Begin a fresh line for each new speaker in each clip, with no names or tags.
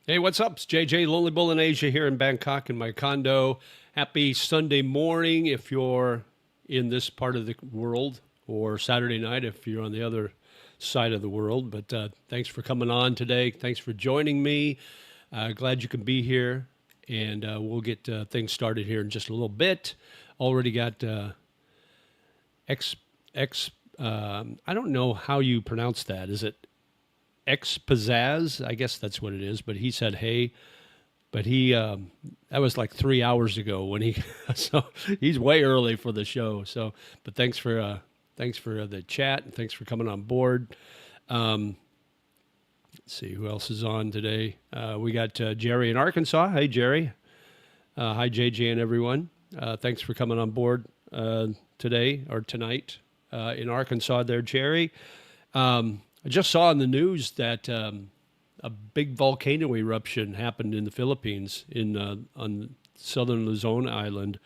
Hey, what's up? It's JJ, Lonely Bull in Asia here in Bangkok in my condo. Happy Sunday morning if you're in this part of the world, or Saturday night if you're on the other side of the world. But thanks for coming on today. Thanks for joining me. Glad you can be here. And we'll get things started here in just a little bit. Already got X, X, I don't know how you pronounce that. Is it X Pizzazz? I guess that's what it is. But he said, hey, but he that was like 3 hours ago when he so he's way early for the show. So, but thanks for the chat and thanks for coming on board. Let's see who else is on today. We got Jerry in Arkansas. Hey Jerry. Hi JJ and everyone. Thanks for coming on board today or tonight in Arkansas. There, Jerry. I just saw in the news that a big volcano eruption happened in the Philippines on southern Luzon Island.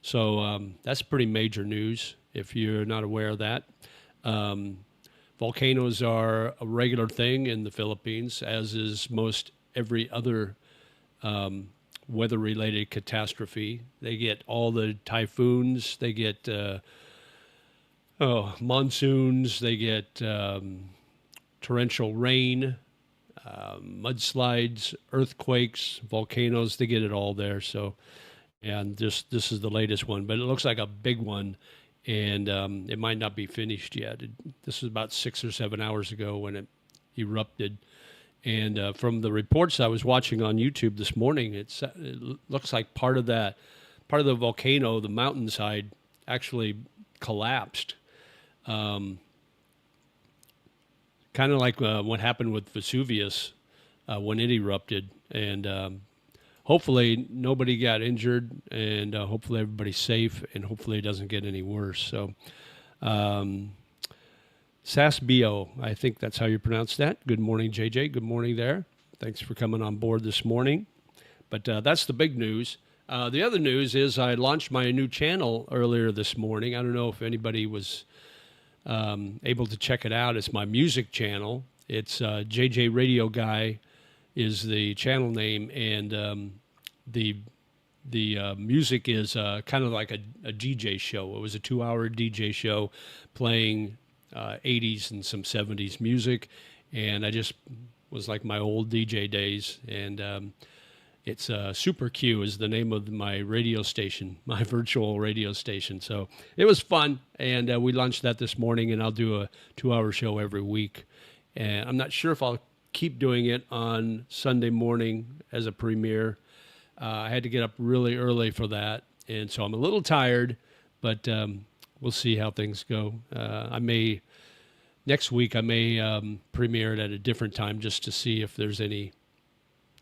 So that's pretty major news if you're not aware of that. Volcanoes are a regular thing in the Philippines, as is most every other weather-related catastrophe. They get all the typhoons, they get monsoons, they get torrential rain, mudslides, earthquakes, volcanoes. They get it all there. So, and this is the latest one, but it looks like a big one, and it might not be finished yet. This was about 6 or 7 hours ago when it erupted. And from the reports I was watching on YouTube this morning, it looks like part of the volcano, the mountainside, actually collapsed. Kind of like what happened with Vesuvius when it erupted. And hopefully nobody got injured, and hopefully everybody's safe, and hopefully it doesn't get any worse. So, Sasbio, I think that's how you pronounce that. Good morning, JJ. Good morning there. Thanks for coming on board this morning. But that's the big news. The other news is I launched my new channel earlier this morning. I don't know if anybody was able to check it out. It's my music channel. It's JJ Radio Guy is the channel name, and the music is kind of like a DJ show. It was a 2-hour DJ show playing 80s and some 70s music, and I just was like my old DJ days. And it's Super Q is the name of my radio station, my virtual radio station. So it was fun, and we launched that this morning, and I'll do a 2-hour show every week. And I'm not sure if I'll keep doing it on Sunday morning as a premiere. I had to get up really early for that, and so I'm a little tired, but we'll see how things go. Next week I may premiere it at a different time just to see if there's any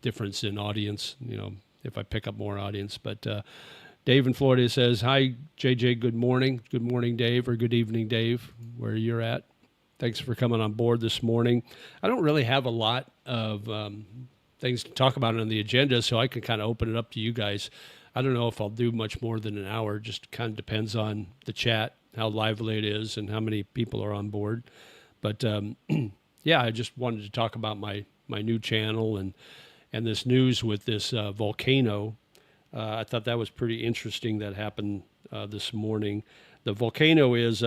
difference in audience, if I pick up more audience. But Dave in Florida says, hi, JJ, good morning. Good morning, Dave, or good evening, Dave, where you're at. Thanks for coming on board this morning. I don't really have a lot of things to talk about on the agenda, so I can kind of open it up to you guys. I don't know if I'll do much more than an hour. Just kind of depends on the chat, how lively it is, and how many people are on board. But yeah, I just wanted to talk about my new channel and this news with this volcano. I thought that was pretty interesting that happened this morning. The volcano is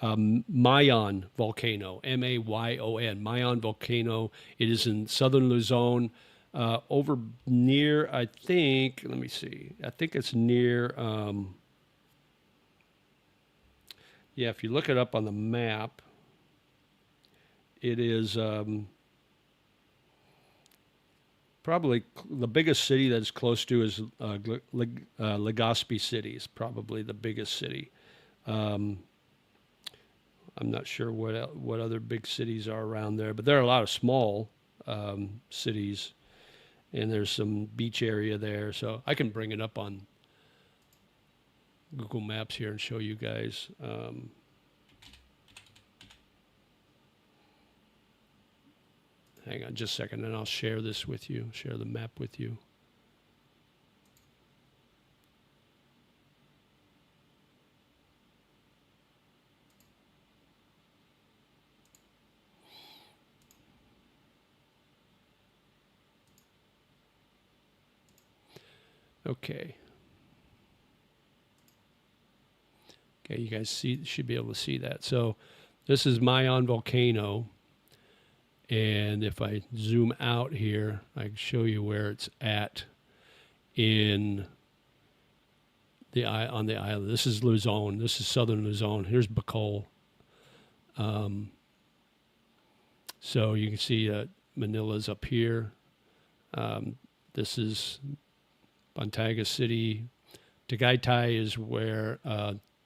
Mayon volcano, Mayon, Mayon volcano. It is in southern Luzon, over near, I think, let me see, I think it's near, if you look it up on the map, it is probably the biggest city that it's close to is Legazpi City is probably the biggest city. I'm not sure what other big cities are around there, but there are a lot of small cities, and there's some beach area there. So I can bring it up on Google Maps here and show you guys. Hang on just a second, and I'll share this with you, share the map with you. Okay. Okay, you guys should be able to see that. So this is Mayon volcano, and if I zoom out here, I can show you where it's at in on the island. This is Luzon. This is southern Luzon. Here's Bacol. So you can see that Manila's up here. This is Bantaga City. Tagaytay is where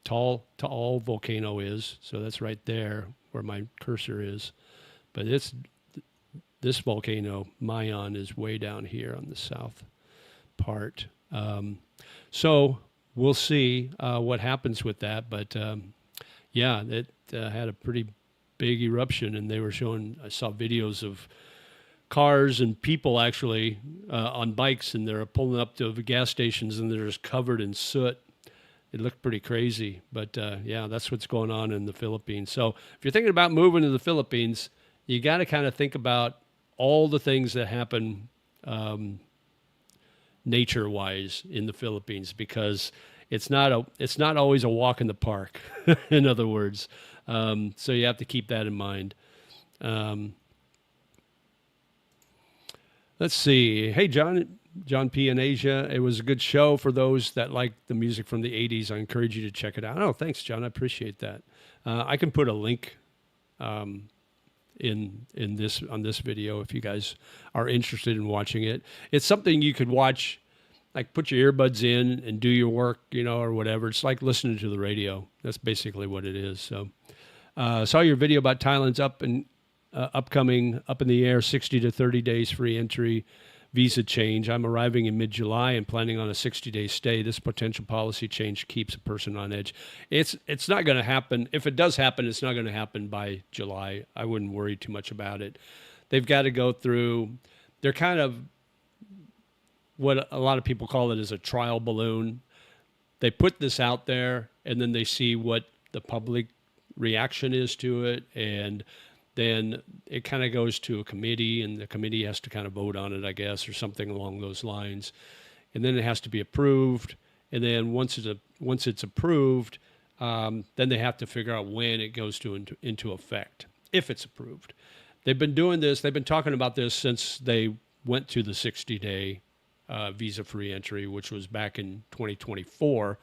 Taal volcano is. So that's right there where my cursor is. But this volcano, Mayon, is way down here on the south part. So we'll see what happens with that. But yeah, it had a pretty big eruption, and they were showing, I saw videos of cars and people actually on bikes, and they're pulling up to the gas stations and they're just covered in soot. It looked pretty crazy, but yeah, that's what's going on in the Philippines. So if you're thinking about moving to the Philippines, you got to kind of think about all the things that happen nature-wise in the Philippines, because it's not always a walk in the park. In other words, so you have to keep that in mind. Let's see. Hey, John P. in Asia. It was a good show for those that like the music from the 80s. I encourage you to check it out. Oh, thanks, John. I appreciate that. I can put a link in this on this video if you guys are interested in watching it. It's something you could watch, like put your earbuds in and do your work, or whatever. It's like listening to the radio. That's basically what it is. So saw your video about Thailand's upcoming up in the air 60 to 30 days free entry visa change. I'm arriving in mid-July and planning on a 60-day stay. This potential policy change keeps a person on edge. It's not going to happen. If it does happen, it's not going to happen by July. I wouldn't worry too much about it. They've got to go through, they're kind of what a lot of people call it is a trial balloon. They put this out there and then they see what the public reaction is to it, and then it kind of goes to a committee, and the committee has to kind of vote on it, I guess, or something along those lines. And then it has to be approved. And then once it's approved, then they have to figure out when it goes into effect, if it's approved. They've been doing this. They've been talking about this since they went to the 60-day visa-free entry, which was back in 2024.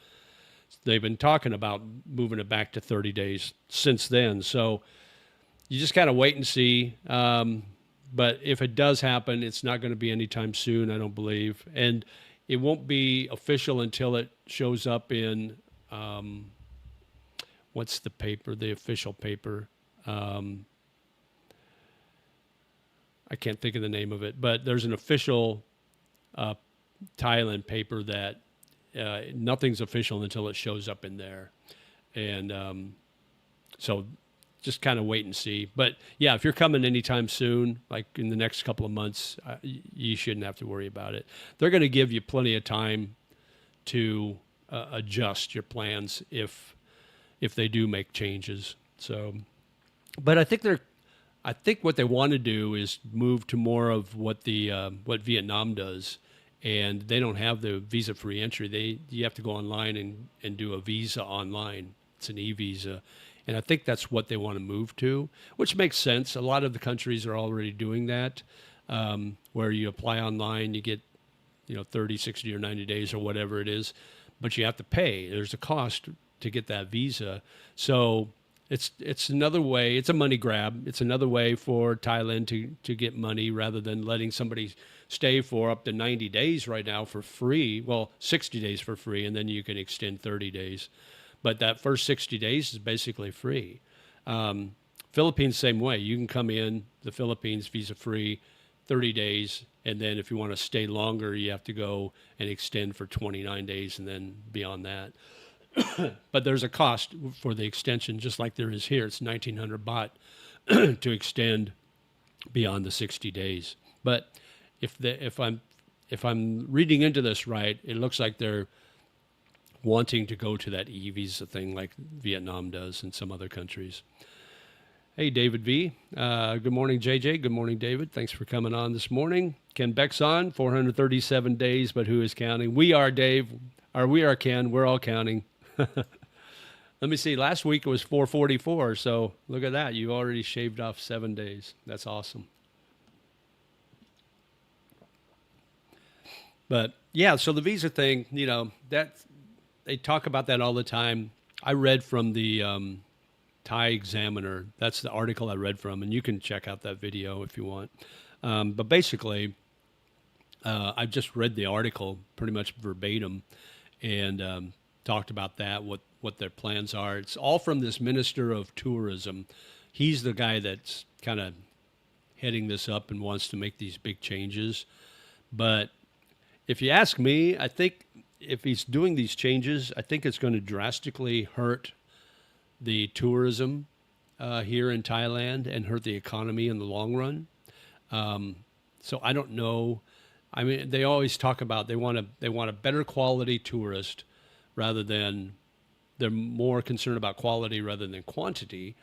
They've been talking about moving it back to 30 days since then. So you just kind of wait and see. But if it does happen, it's not going to be anytime soon, I don't believe. And it won't be official until it shows up in, what's the paper, the official paper? I can't think of the name of it, but there's an official Thailand paper that nothing's official until it shows up in there. And so just kind of wait and see. But yeah, if you're coming anytime soon, like in the next couple of months, you shouldn't have to worry about it. They're going to give you plenty of time to adjust your plans if they do make changes. So, but I think what they want to do is move to more of what what Vietnam does, and they don't have the visa-free entry. You have to go online and do a visa online. It's an e-visa. And I think that's what they want to move to, which makes sense. A lot of the countries are already doing that, where you apply online, you get 30, 60, or 90 days or whatever it is, but you have to pay. There's a cost to get that visa. So it's another way. It's a money grab. It's another way for Thailand to get money rather than letting somebody stay for up to 90 days right now for free. Well, 60 days for free, and then you can extend 30 days. But that first 60 days is basically free. Philippines, same way. You can come in the Philippines visa-free, 30 days, and then if you want to stay longer, you have to go and extend for 29 days and then beyond that. But there's a cost for the extension, just like there is here. It's 1,900 baht to extend beyond the 60 days. But if I'm reading into this right, it looks like they're wanting to go to that e-visa thing like Vietnam does and some other countries. Hey, David V. Good morning, JJ. Good morning, David. Thanks for coming on this morning. Ken Beck's on, 437 days, but who is counting? We are, Dave. Or we are, Ken. We're all counting. Let me see. Last week it was 444, so look at that. You already shaved off 7 days. That's awesome. But yeah, so the visa thing, that they talk about that all the time. I read from the Thai Examiner. That's the article I read from, and you can check out that video if you want. But basically, I just read the article pretty much verbatim and talked about that, what their plans are. It's all from this minister of tourism. He's the guy that's kind of heading this up and wants to make these big changes. But if you ask me, I think if he's doing these changes, I think it's going to drastically hurt the tourism here in Thailand and hurt the economy in the long run. So I don't know. I mean, they always talk about they want a better quality tourist rather than they're more concerned about quality rather than quantity.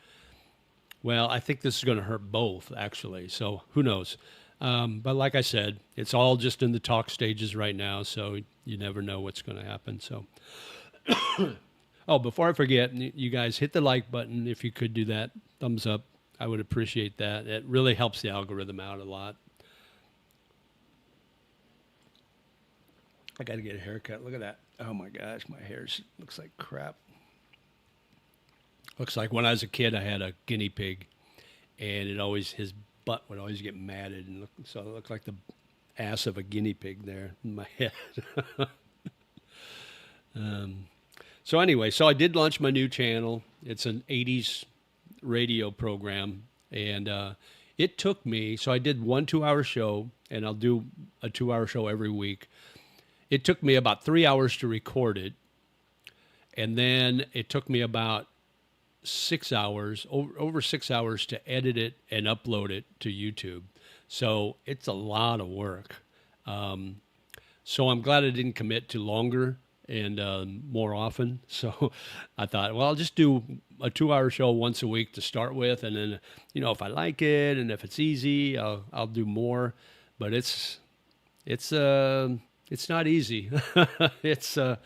Well, I think this is going to hurt both actually. So who knows? But like I said, it's all just in the talk stages right now, so you never know what's going to happen. So, oh, before I forget, you guys hit the like button if you could do that. Thumbs up. I would appreciate that. It really helps the algorithm out a lot. I got to get a haircut. Look at that. Oh my gosh, my hair looks like crap. Looks like when I was a kid, I had a guinea pig, and his butt would always get matted, and so it looked like the ass of a guinea pig there in my head. So anyway, so I did launch my new channel. It's an 80s radio program, and it took me, so I did 1 2-hour show, and I'll do a 2-hour show every week. It took me about 3 hours to record it, and then it took me about 6 hours, over 6 hours to edit it and upload it to YouTube. So it's a lot of work. So I'm glad I didn't commit to longer and more often. So I thought, well, I'll just do a 2-hour show once a week to start with, and then if I like it and if it's easy, I'll do more. But it's not easy. It's a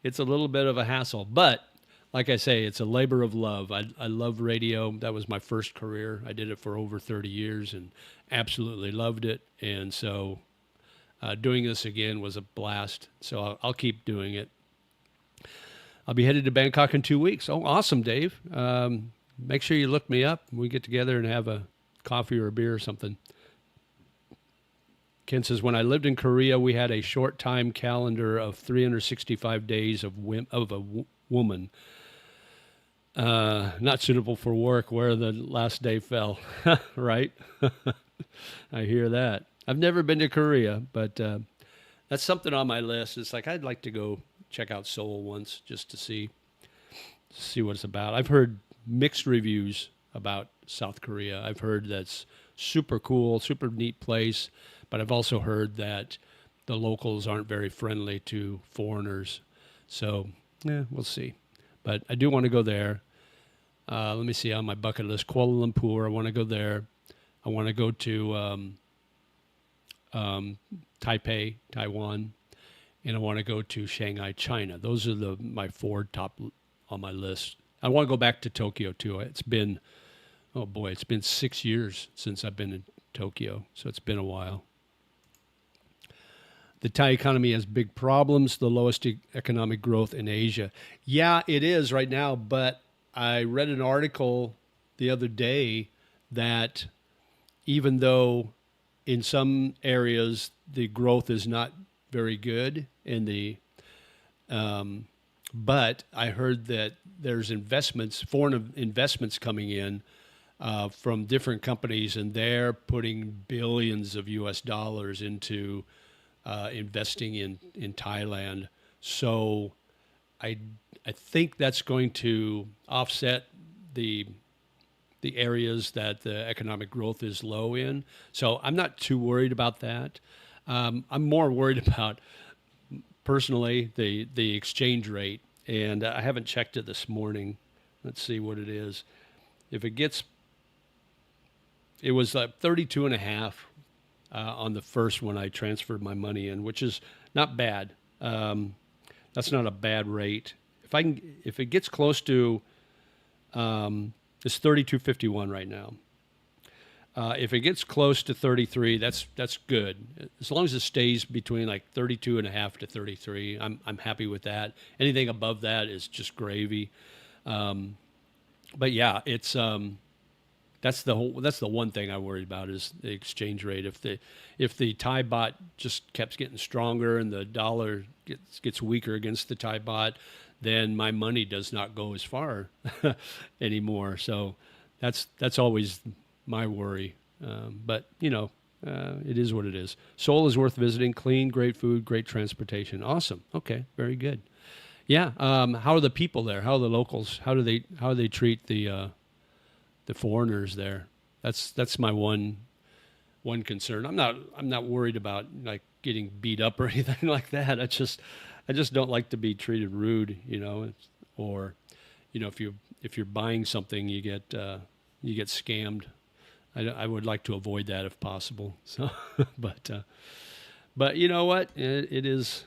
little bit of a hassle, but like I say, it's a labor of love. I love radio. That was my first career. I did it for over 30 years and absolutely loved it. And so doing this again was a blast. So I'll keep doing it. I'll be headed to Bangkok in 2 weeks. Oh, awesome, Dave. Make sure you look me up. We get together and have a coffee or a beer or something. Ken says, when I lived in Korea, we had a short time calendar of 365 days of a woman. Not suitable for work where the last day fell, right? I hear that. I've never been to Korea, but that's something on my list. It's like I'd like to go check out Seoul once just to see what it's about. I've heard mixed reviews about South Korea. I've heard that's super cool, super neat place, but I've also heard that the locals aren't very friendly to foreigners. So, yeah, we'll see. But I do want to go there. Let me see on my bucket list. Kuala Lumpur, I want to go there. I want to go to Taipei, Taiwan, and I want to go to Shanghai, China. Those are my 4 top on my list. I want to go back to Tokyo too. It's been 6 years since I've been in Tokyo, so it's been a while. The Thai economy has big problems, the lowest economic growth in Asia. Yeah, it is right now, but I read an article the other day that even though in some areas the growth is not very good but I heard that there's foreign investments coming in from different companies, and they're putting billions of US dollars into investing in Thailand. So I think that's going to offset the areas that the economic growth is low in. So I'm not too worried about that. I'm more worried about, personally, the exchange rate. And I haven't checked it this morning. Let's see what it is. If it gets it was 32 and a half on the first when I transferred my money in, which is not bad. That's not a bad rate. If it gets close to, it's 32.51 right now. If it gets close to 33, that's good. As long as it stays between like 32 and a half to 33, I'm happy with that. Anything above that is just gravy. But yeah, it's that's the one thing I worry about is the exchange rate. If the Thai baht just keeps getting stronger and the dollar gets weaker against the Thai baht, then my money does not go as far anymore. So that's always my worry. But it is what it is. Seoul is worth visiting. Clean, great food, great transportation. Awesome. Okay, very good. Yeah. How are the people there? How are the locals? How do they treat the foreigners there? That's my one concern. I'm not worried about like getting beat up or anything like that. I just don't like to be treated rude, or if you're buying something, you get scammed. I would like to avoid that if possible. So, but you know what? It's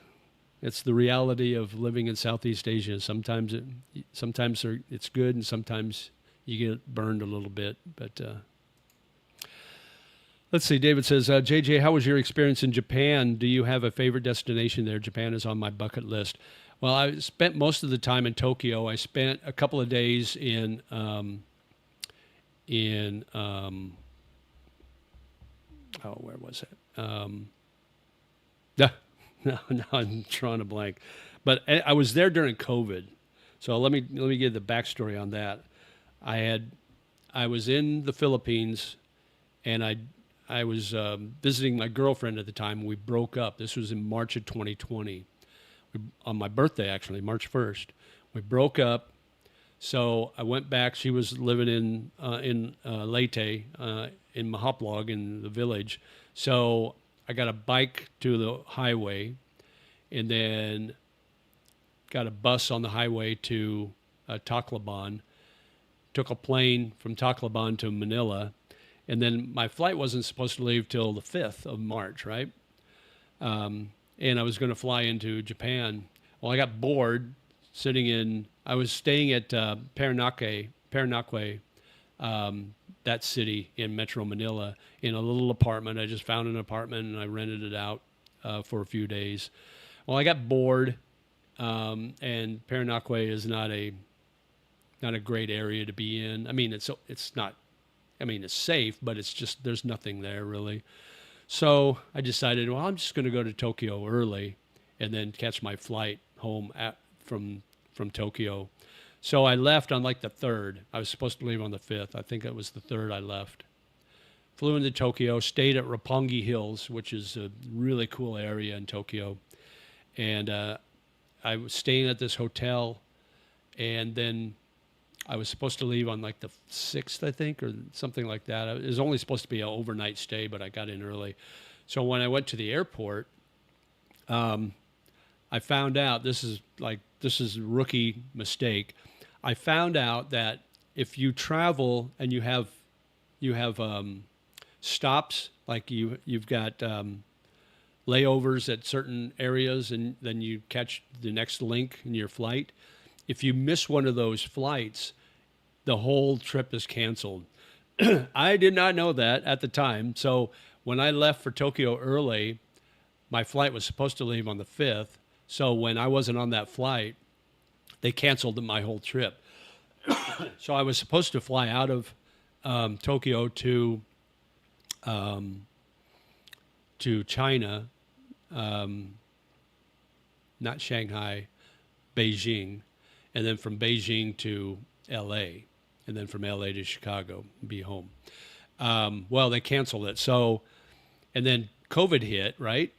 the reality of living in Southeast Asia. Sometimes it's good, and sometimes you get burned a little bit. But let's see. David says, JJ, how was your experience in Japan? Do you have a favorite destination there? Japan is on my bucket list. Well, I spent most of the time in Tokyo. I spent a couple of days in where was it? Now I'm drawing a blank. But I was there during COVID. So let me give the backstory on that. I was in the Philippines, and I was visiting my girlfriend at the time. We broke up. This was in March of 2020. On my birthday, actually, March 1st. We broke up. So I went back. She was living in Leyte, in Mahaplog, in the village. So I got a bike to the highway, and then got a bus on the highway to Tacloban. Took a plane from Tacloban to Manila, and then my flight wasn't supposed to leave till the 5th of March, right? And I was going to fly into Japan. Well, I got bored I was staying at Paranaque, that city in Metro Manila, in a little apartment. I just found an apartment and I rented it out for a few days. Well, I got bored, and Paranaque is not a great area to be in. I mean, it's not. I mean, it's safe, but it's just there's nothing there really. So I decided, well, I'm just going to go to Tokyo early, and then catch my flight home from Tokyo. So I left on like the 3rd. I was supposed to leave on the 5th. I think it was the 3rd I left. Flew into Tokyo, stayed at Roppongi Hills, which is a really cool area in Tokyo. And I was staying at this hotel, and then I was supposed to leave on like the 6th, I think, or something like that. It was only supposed to be an overnight stay, but I got in early. So when I went to the airport, I found out, this is a rookie mistake. I found out that if you travel and you have stops, like you've got layovers at certain areas, and then you catch the next link in your flight. If you miss one of those flights, the whole trip is canceled. I did not know that at the time. So when I left for Tokyo early, my flight was supposed to leave on the 5th. So when I wasn't on that flight, they canceled my whole trip. So I was supposed to fly out of Tokyo to China, not Shanghai, Beijing, and then from Beijing to L.A., and then from L.A. to Chicago, be home. Well, they canceled it. So, and then COVID hit, right?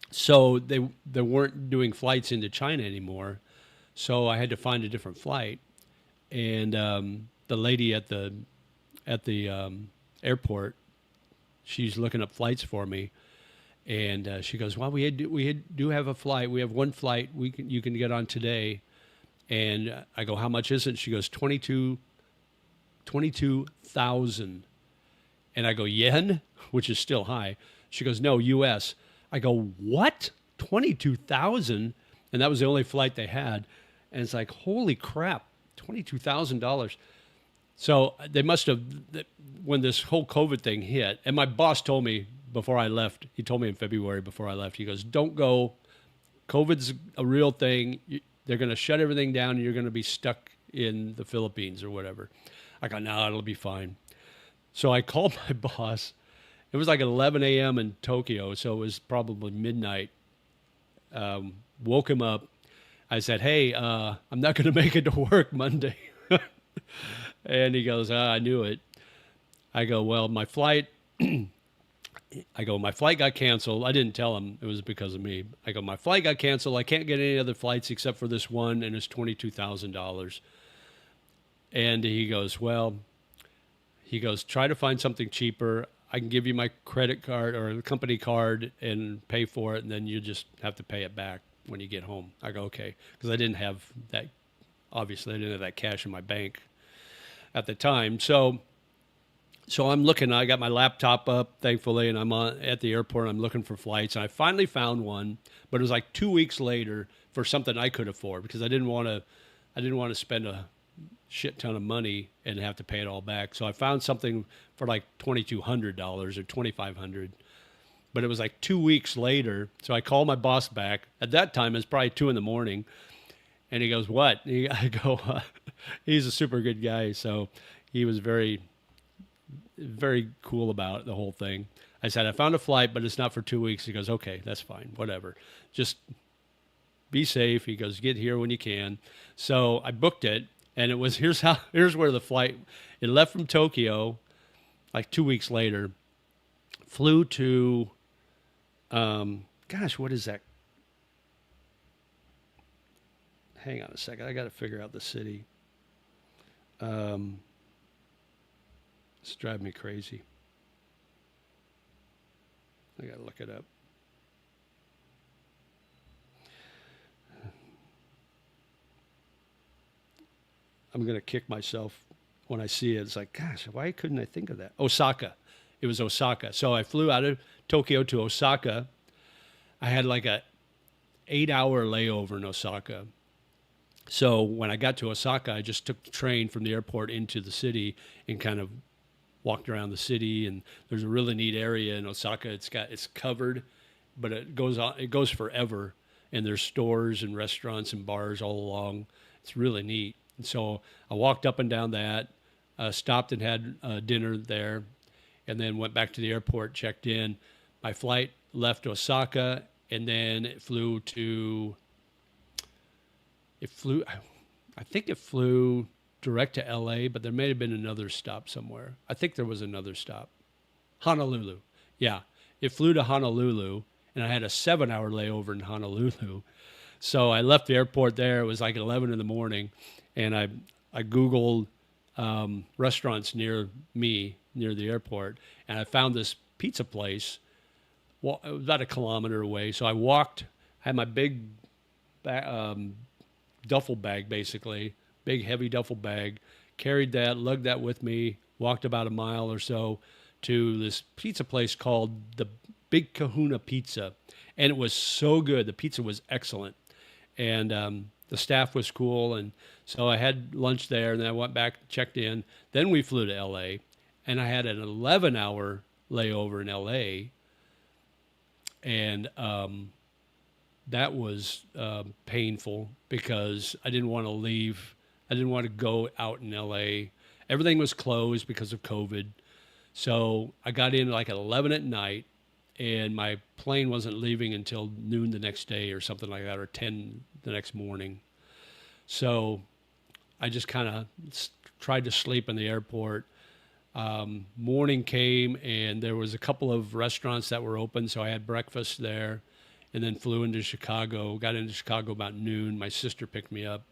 So they weren't doing flights into China anymore. So I had to find a different flight. And the lady at the airport, she's looking up flights for me. And she goes, well, we do have a flight. We have one flight you can get on today. And I go, how much is it? She goes, 22,000 And I go, yen, which is still high. She goes, no, US. I go, what? 22,000? And that was the only flight they had. And it's like, holy crap, $22,000. So they must have, when this whole COVID thing hit, and my boss told me before I left, he told me in February before I left, he goes, don't go. COVID's a real thing. They're going to shut everything down and you're going to be stuck in the Philippines or whatever. I go, no, it'll be fine. So I called my boss. It was like 11 a.m. in Tokyo, so it was probably midnight. Woke him up. I said, hey, I'm not going to make it to work Monday. And he goes, I knew it. I go, well, my flight got canceled. I didn't tell him it was because of me. I go, my flight got canceled. I can't get any other flights except for this one, and it's $22,000. And he goes, try to find something cheaper. I can give you my credit card or the company card and pay for it, and then you just have to pay it back when you get home. I go, okay, because I didn't have that. Obviously, I didn't have that cash in my bank at the time. So I'm looking. I got my laptop up, thankfully, and I'm at the airport. I'm looking for flights, and I finally found one. But it was like 2 weeks later for something I could afford because I didn't want to spend a shit ton of money and have to pay it all back. So I found something for like $2,200 or $2,500. But it was like 2 weeks later. So I called my boss back. At that time, it was probably 2 a.m. And he goes, what? I go, he's a super good guy. So he was very, very cool about the whole thing. I said, I found a flight, but it's not for 2 weeks. He goes, okay, that's fine. Whatever. Just be safe. He goes, get here when you can. So I booked it. And it was, here's where the flight, it left from Tokyo like 2 weeks later, flew to, what is that? Hang on a second. I got to figure out the city. It's driving me crazy. I got to look it up. I'm going to kick myself when I see it. It's like, gosh, why couldn't I think of that? Osaka. It was Osaka. So I flew out of Tokyo to Osaka. I had like a 8-hour layover in Osaka. So when I got to Osaka, I just took the train from the airport into the city and kind of walked around the city. And there's a really neat area in Osaka. It's covered, but it goes forever. And there's stores and restaurants and bars all along. It's really neat. And so I walked up and down that, stopped and had dinner there, and then went back to the airport, checked in. My flight left Osaka, and then I think it flew direct to LA, but there may have been another stop somewhere. I think there was another stop. Honolulu. Yeah, it flew to Honolulu, and I had a 7-hour layover in Honolulu. So I left the airport there. It was like 11 in the morning. And I Googled restaurants near me, near the airport, and I found this pizza place. Well, it was about 1 kilometer away. So I walked, I had my big duffel bag, basically, big heavy duffel bag, carried that, lugged that with me, walked about 1 mile or so to this pizza place called the Big Kahuna Pizza. And it was so good. The pizza was excellent. And the staff was cool, and so I had lunch there, and then I went back, checked in. Then we flew to LA, and I had an 11-hour layover in LA, and that was painful because I didn't want to leave. I didn't want to go out in LA. Everything was closed because of COVID, so I got in like at 11 at night, and my plane wasn't leaving until noon the next day or something like that, or 10 the next morning. So I just kind of tried to sleep in the airport. Morning came, and there was a couple of restaurants that were open, so I had breakfast there, and then flew into Chicago. Got into Chicago about noon. My sister picked me up,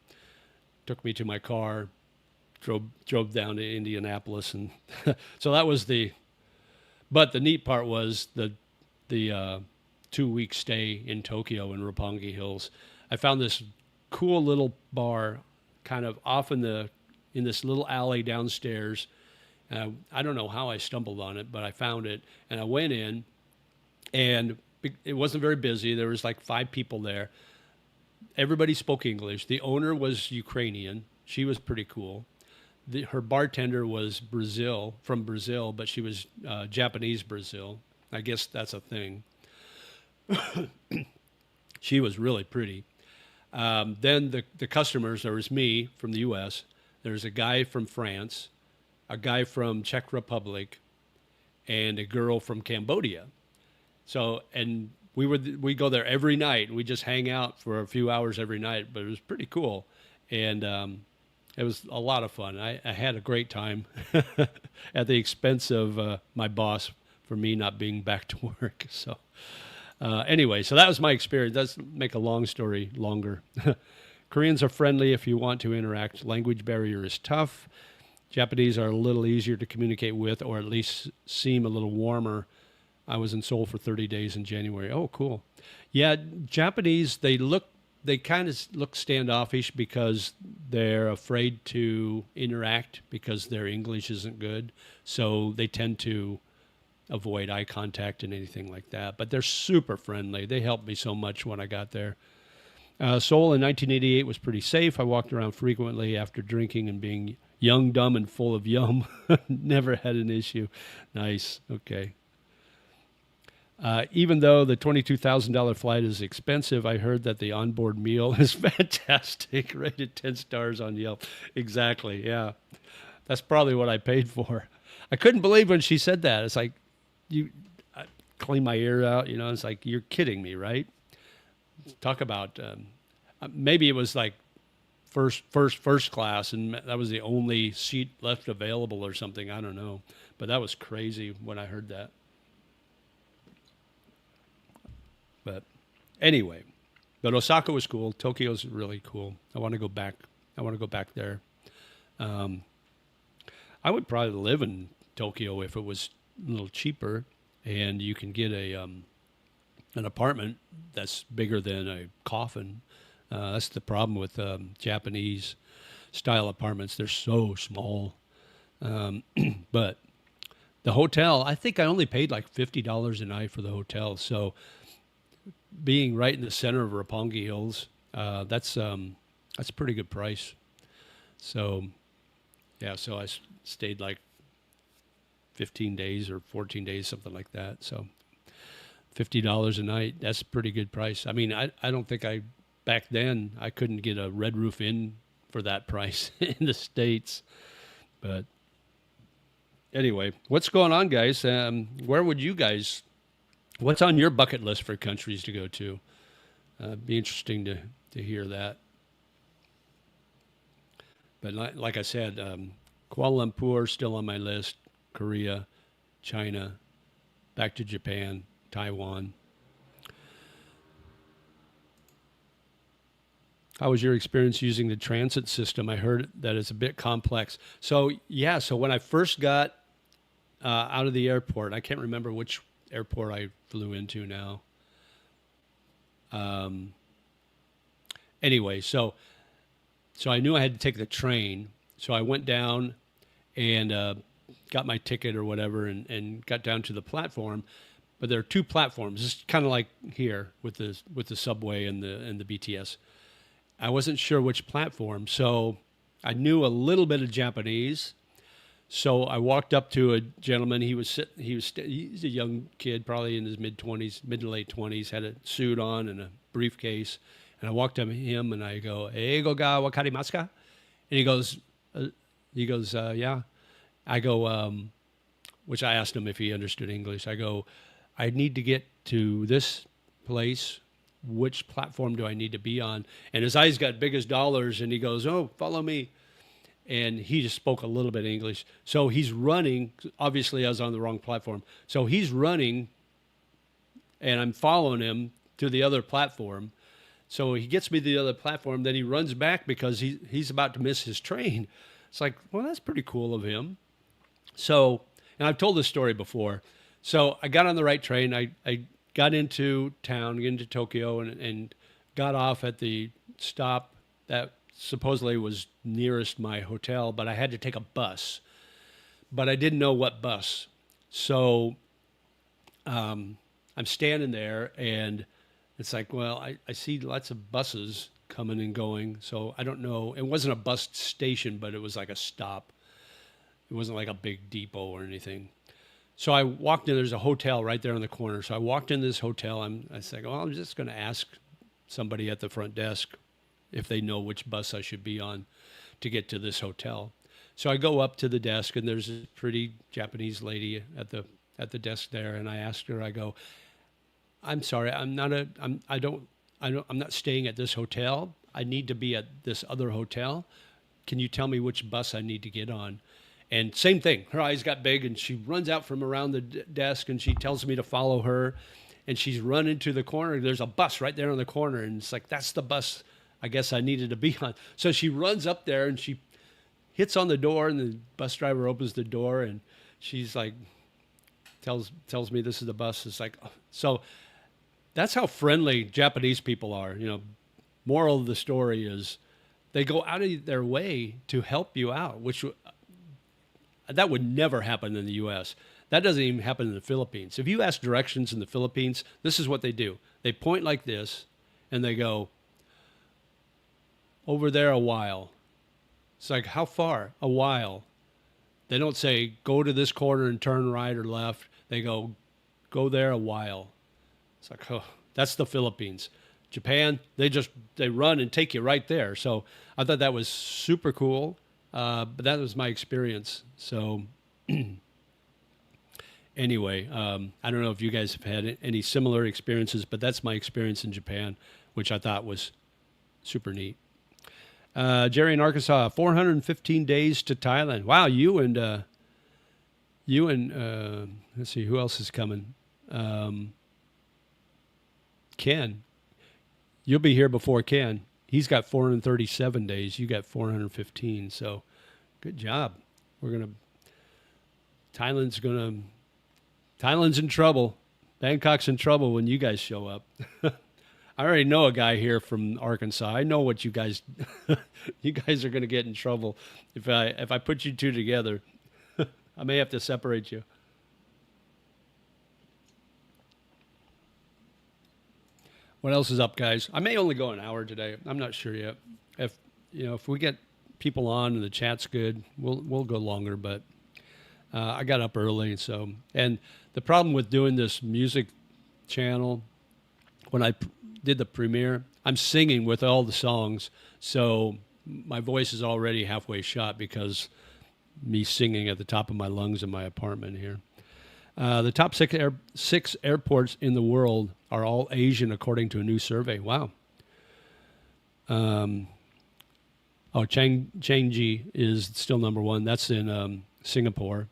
took me to my car, drove down to Indianapolis, and so that was but the neat part was the 2-week stay in Tokyo in Roppongi Hills. I found this cool little bar kind of off in this little alley downstairs, I don't know how I stumbled on it, but I found it, and I went in, and it wasn't very busy. There was like 5 people there. Everybody spoke English. The owner was Ukrainian. She was pretty cool. Her bartender was from Brazil, but she was Japanese Brazil. I guess that's a thing. She was really pretty. Then the customers, there was me from the U.S., there's a guy from France, a guy from Czech Republic, and a girl from Cambodia. So, and we go there every night. We just hang out for a few hours every night, but it was pretty cool. And it was a lot of fun. I had a great time at the expense of my boss for me not being back to work. So anyway, so that was my experience. Let's make a long story longer. Koreans are friendly if you want to interact. Language barrier is tough. Japanese are a little easier to communicate with, or at least seem a little warmer. I was in Seoul for 30 days in January. Oh, cool. Yeah, Japanese, they kind of look standoffish because they're afraid to interact because their English isn't good. So they tend to avoid eye contact and anything like that. But they're super friendly. They helped me so much when I got there. Seoul in 1988 was pretty safe. I walked around frequently after drinking and being young, dumb, and full of yum. Never had an issue. Nice. Okay. Even though the $22,000 flight is expensive, I heard that the onboard meal is fantastic. Rated 10 stars on Yelp. Exactly. Yeah. That's probably what I paid for. I couldn't believe when she said that. It's like, I clean my ear out, it's like, you're kidding me, right? Talk about, maybe it was like first class, and that was the only seat left available or something. I don't know. But that was crazy when I heard that. But anyway, but Osaka was cool. Tokyo's really cool. I want to go back. I want to go back there. I would probably live in Tokyo if it was a little cheaper, and you can get an apartment that's bigger than a coffin. That's the problem with Japanese style apartments. They're so small. But the hotel, I think I only paid like $50 a night for the hotel. So being right in the center of Roppongi Hills, that's a pretty good price. So yeah, so I stayed like 15 days or 14 days, something like that. So $50 a night, that's a pretty good price. I mean, I don't think back then I couldn't get a Red Roof Inn for that price in the States. But anyway, what's going on, guys? Where would you guys, what's on your bucket list for countries to go to? Be interesting to hear that. But like I said, Kuala Lumpur still on my list, Korea, China, back to Japan, Taiwan. How was your experience using the transit system? I heard that it's a bit complex. So yeah, so when I first got out of the airport, I can't remember which airport I flew into now. Anyway, so I knew I had to take the train. So I went down and got my ticket or whatever and got down to the platform. But there are 2 platforms. It's kind of like here with the subway and the BTS. I wasn't sure which platform, so I knew a little bit of Japanese. So I walked up to a gentleman. He's a young kid, probably in his mid to late 20s, had a suit on and a briefcase. And I walked up to him and I go, "Eigo ga wakarimasu ka?" And he goes, "Yeah." I go, which I asked him if he understood English. I go, "I need to get to this place. Which platform do I need to be on?" And his eyes got big as dollars, and he goes, "Oh, follow me." And he just spoke a little bit of English. So he's running. Obviously, I was on the wrong platform. So he's running, and I'm following him to the other platform. So he gets me to the other platform. Then he runs back because he's about to miss his train. It's like, well, that's pretty cool of him. So, and I've told this story before. So I got on the right train. I got into town, into Tokyo, and got off at the stop that supposedly was nearest my hotel, but I had to take a bus. but I didn't know what bus. So I'm standing there, and it's like, well, I see lots of buses coming and going. So I don't know. It wasn't a bus station, but it was like a stop. It wasn't like a big depot or anything. So I walked in. There's a hotel right there on the corner. So I walked in this hotel. I was like, well, I'm just going to ask somebody at the front desk if they know which bus I should be on to get to this hotel. So I go up to the desk, and there's a pretty Japanese lady at the desk there, and I asked her. I go, I'm sorry, I'm not staying at this hotel. I need to be at this other hotel. Can you tell me which bus I need to get on? And same thing. Her eyes got big, and she runs out from around the desk, and she tells me to follow her. And she's running to the corner. There's a bus right there on the corner, and it's like, that's the bus I guess I needed to be on. So she runs up there, and she hits on the door, and the bus driver opens the door, and she's like, tells me this is the bus. It's like, oh. So that's how friendly Japanese people are. Moral of the story is they go out of their way to help you out, which that would never happen in the U.S. That doesn't even happen in the Philippines. If you ask directions in the Philippines, this is what they do. They point like this, and they go, over there a while. It's like, how far? A while. They don't say, go to this corner and turn right or left. They go there a while. It's like, oh, that's the Philippines. Japan, they run and take you right there. So I thought that was super cool. But that was my experience. So anyway, I don't know if you guys have had any similar experiences, but that's my experience in Japan, which I thought was super neat. Jerry in Arkansas, 415 days to Thailand. Wow, you and let's see, who else is coming? Ken, you'll be here before Ken. He's got 437 days. You got 415. So good job. Thailand's in trouble. Bangkok's in trouble when you guys show up. I already know a guy here from Arkansas. I know what you guys are going to get in trouble if I put you two together. I may have to separate you. What else is up, guys? I may only go an hour today. I'm not sure yet. If we get people on and the chat's good, we'll go longer. But I got up early, and the problem with doing this music channel, when I did the premiere, I'm singing with all the songs, so my voice is already halfway shot because me singing at the top of my lungs in my apartment here. The top six airports in the world are all Asian, according to a new survey. Wow. Changi is still number one. That's in Singapore,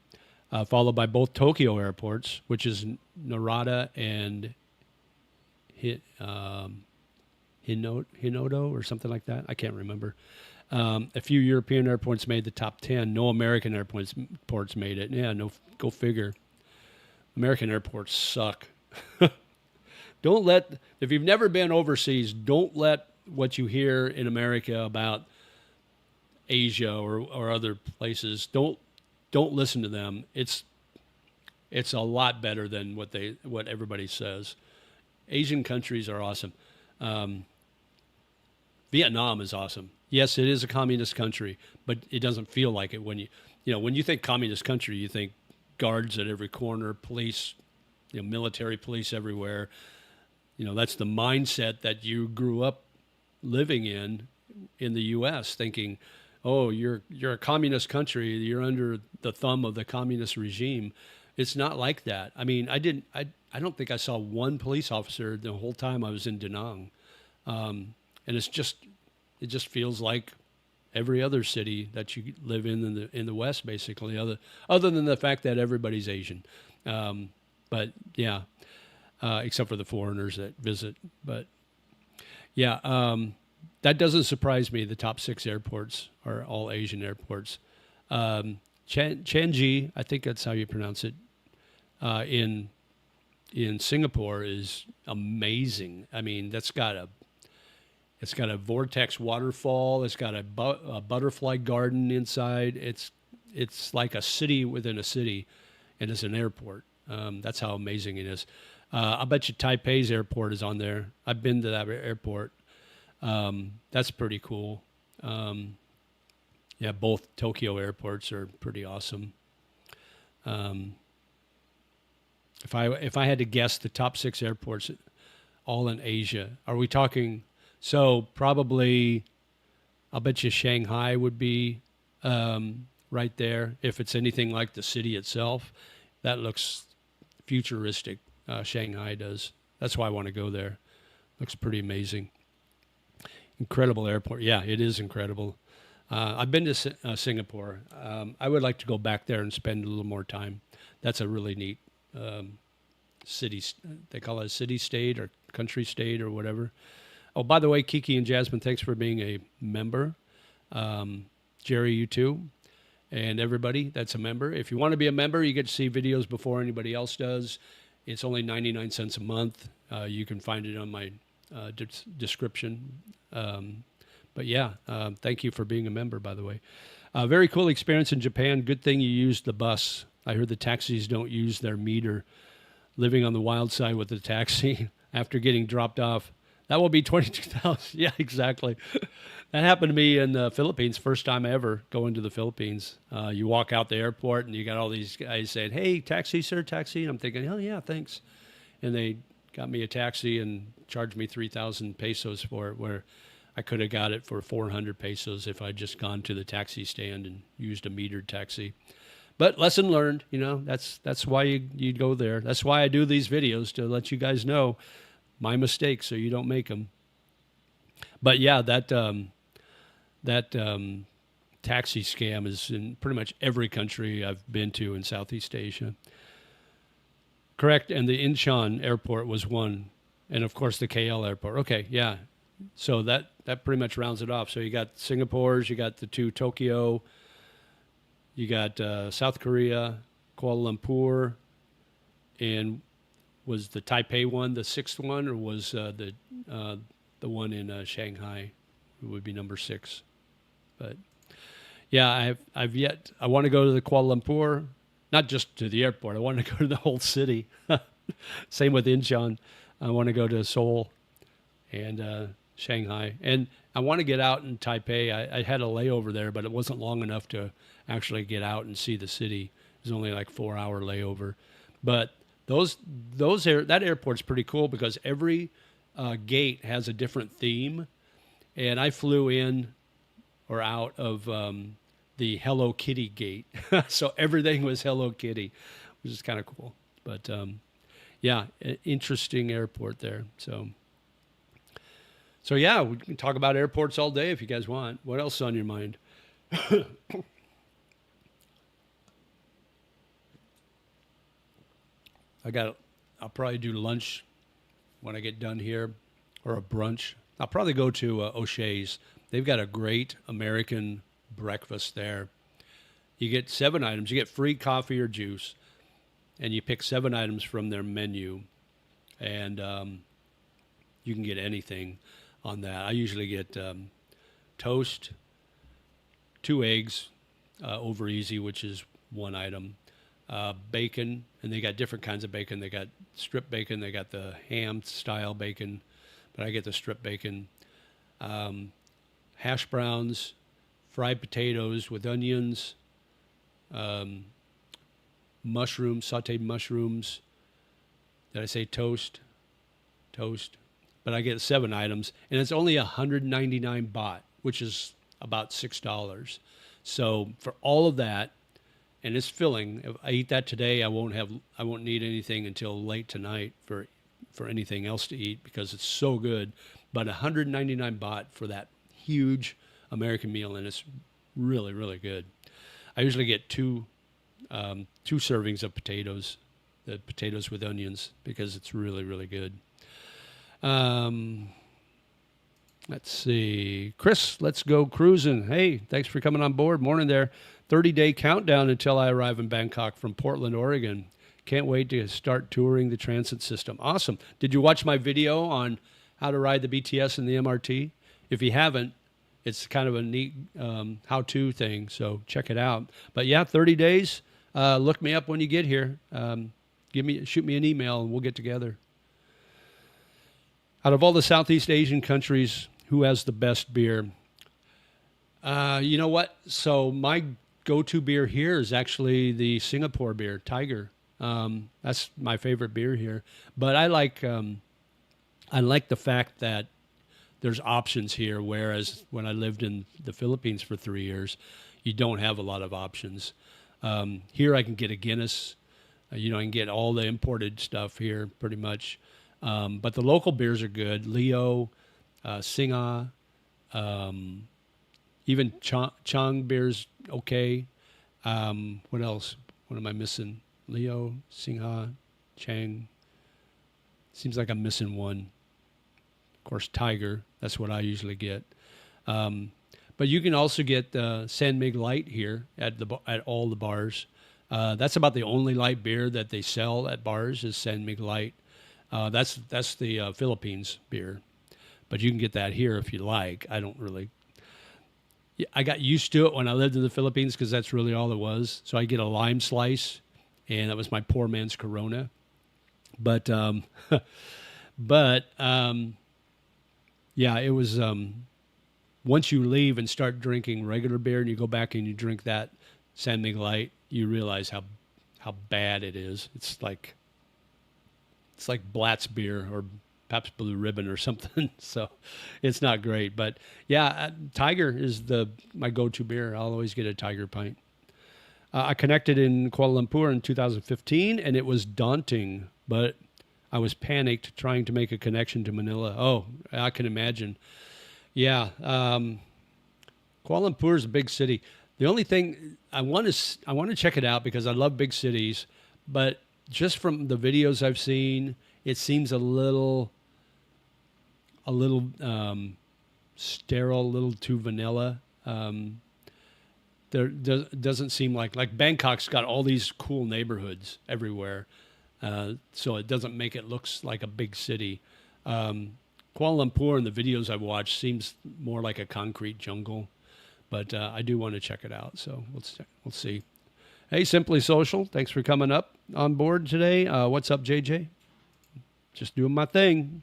followed by both Tokyo airports, which is Narita and Hinoto or something like that. I can't remember. A few European airports made the top 10. No American airports made it. Yeah, no, go figure. American airports suck. If you've never been overseas, don't let what you hear in America about Asia or other places, don't listen to them. It's a lot better than what everybody says. Asian countries are awesome. Vietnam is awesome. Yes, it is a communist country, but it doesn't feel like it when you think communist country, you think guards at every corner, police, military police everywhere. That's the mindset that you grew up living in the U.S., thinking, oh, you're a communist country, you're under the thumb of the communist regime. It's not like that. I mean, I don't think I saw one police officer the whole time I was in Da Nang. And it just feels like every other city that you live in the West, basically, other than the fact that everybody's Asian. But yeah, except for the foreigners that visit. But yeah, that doesn't surprise me. The top six airports are all Asian airports. Changi, I think that's how you pronounce it, in Singapore is amazing. I mean, it's got a vortex waterfall. It's got a butterfly garden inside. It's it's like a city within a city, and it's an airport. That's how amazing it is. I bet you Taipei's airport is on there. I've been to that airport. That's pretty cool. Yeah, both Tokyo airports are pretty awesome. Um, if I had to guess the top 6 airports, all in Asia, are we talking? So probably, I'll bet you Shanghai would be right there. If it's anything like the city itself, that looks futuristic. Shanghai does. That's why I want to go there. Looks pretty amazing. Incredible airport. Yeah, it is incredible. I've been to Singapore. I would like to go back there and spend a little more time. That's a really neat city. They call it a city state or country state or whatever. Oh, by the way, Kiki and Jasmine, thanks for being a member. Jerry, you too. And everybody that's a member. If you want to be a member, you get to see videos before anybody else does. It's only 99 cents a month. You can find it on my description. But yeah, thank you for being a member, by the way. Very cool experience in Japan. Good thing you used the bus. I heard the taxis don't use their meter. Living on the wild side with the taxi after getting dropped off. That will be 22,000. Yeah, exactly. That happened to me in the Philippines, first time ever going to the Philippines. You walk out the airport and you got all these guys saying, "Hey, taxi, sir, taxi." And I'm thinking, "Oh, yeah, thanks." And they got me a taxi and charged me 3,000 pesos for it, where I could have got it for 400 pesos if I'd just gone to the taxi stand and used a metered taxi. But lesson learned, that's why you go there. That's why I do these videos, to let you guys know my mistakes so you don't make them. But yeah, that taxi scam is in pretty much every country I've been to in Southeast Asia. Correct, and the Incheon airport was one, and of course the KL airport. Okay, yeah. So that pretty much rounds it off. So you got Singapore's, you got the 2 Tokyo, you got South Korea, Kuala Lumpur, and was the Taipei one the 6th one, or was the one in Shanghai? It would be number 6. But yeah, I want to go to the Kuala Lumpur, not just to the airport. I want to go to the whole city. Same with Incheon. I want to go to Seoul and Shanghai, and I want to get out in Taipei. I had a layover there, but it wasn't long enough to actually get out and see the city. It was only like 4-hour layover, but that airport's pretty cool because every gate has a different theme, and I flew in or out of the Hello Kitty gate, so everything was Hello Kitty, which is kind of cool. But yeah, an interesting airport there. So yeah, we can talk about airports all day if you guys want. What else is on your mind? I'll probably do lunch when I get done here, or a brunch. I'll probably go to O'Shea's. They've got a great American breakfast there. You get 7 items. You get free coffee or juice, and you pick 7 items from their menu, and you can get anything on that. I usually get toast, 2 eggs over easy, which is 1 item, bacon, and they got different kinds of bacon. They got strip bacon, they got the ham style bacon, but I get the strip bacon, hash browns, fried potatoes with onions, mushrooms, sauteed mushrooms. Did I say toast? Toast. But I get 7 items, and it's only 199 baht, which is about $6. So for all of that, and it's filling. If I eat that today, I won't need anything until late tonight for anything else to eat because it's so good. But 199 baht for that huge American meal, and it's really, really good. I usually get 2 servings of potatoes, the potatoes with onions, because it's really, really good. Let's see. Chris, let's go cruising. Hey, thanks for coming on board. Morning there. 30-day countdown until I arrive in Bangkok from Portland, Oregon. Can't wait to start touring the transit system. Awesome. Did you watch my video on how to ride the BTS and the MRT? If you haven't, It's kind of a neat how-to thing, so check it out. But yeah, 30 days. Look me up when you get here. Shoot me an email, and we'll get together. Out of all the Southeast Asian countries, who has the best beer? You know what? So my go-to beer here is actually the Singapore beer, Tiger. That's my favorite beer here. But I like the fact that there's options here, whereas when I lived in the Philippines for 3 years, you don't have a lot of options. Here I can get a Guinness. I can get all the imported stuff here pretty much. But the local beers are good. Leo, Singa, even Chang beer's okay. What else? What am I missing? Leo, Singa, Chang. Seems like I'm missing one. Of course, Tiger. That's what I usually get. But you can also get San Mig Light here at all the bars. That's about the only light beer that they sell at bars is San Mig Light. That's the Philippines beer, but you can get that here if you like. I got used to it when I lived in the Philippines because that's really all it was. So I get a lime slice, and that was my poor man's Corona. But yeah, it was. Once you leave and start drinking regular beer, and you go back and you drink that San Mig Light, you realize how bad it is. It's like Blatt's beer or Pabst Blue Ribbon or something. So it's not great. But yeah, Tiger is my go-to beer. I'll always get a Tiger pint. I connected in Kuala Lumpur in 2015, and it was daunting, but I was panicked trying to make a connection to Manila. Oh, I can imagine. Yeah, Kuala Lumpur is a big city. The only thing I want to check it out because I love big cities, but just from the videos I've seen, it seems a little sterile, a little too vanilla. There doesn't seem like Bangkok's got all these cool neighborhoods everywhere, so it doesn't make it looks like a big city. Kuala Lumpur in the videos I've watched seems more like a concrete jungle, but I do want to check it out. So we'll see. Hey, Simply Social, thanks for coming up on board today. What's up, JJ? Just doing my thing.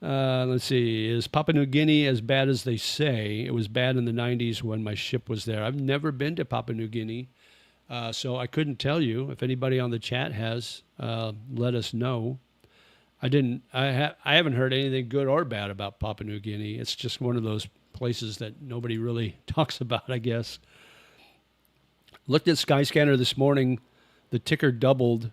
Let's see. Is Papua New Guinea as bad as they say? It was bad in the 90s when my ship was there. I've never been to Papua New Guinea, so I couldn't tell you. If anybody on the chat has, let us know. I haven't heard anything good or bad about Papua New Guinea. It's just one of those places that nobody really talks about, I guess. Looked at Skyscanner this morning. The ticket doubled.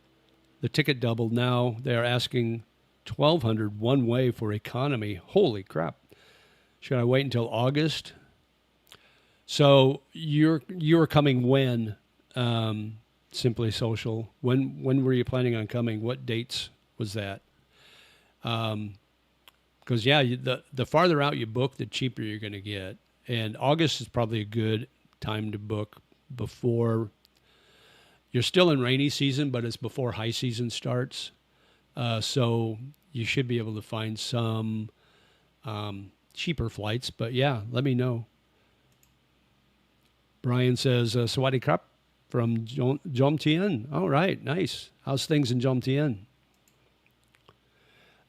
Now they're asking $1,200 one way for economy. Holy crap! Should I wait until August? So you're coming when? Simply Social. When were you planning on coming? What dates was that? Because the farther out you book, the cheaper you're going to get. And August is probably a good time to book before. You're still in rainy season, but it's before high season starts. So you should be able to find some cheaper flights. But yeah, let me know. Brian says, Sawadee Krap from Jomtien. All right, nice. How's things in Jomtien?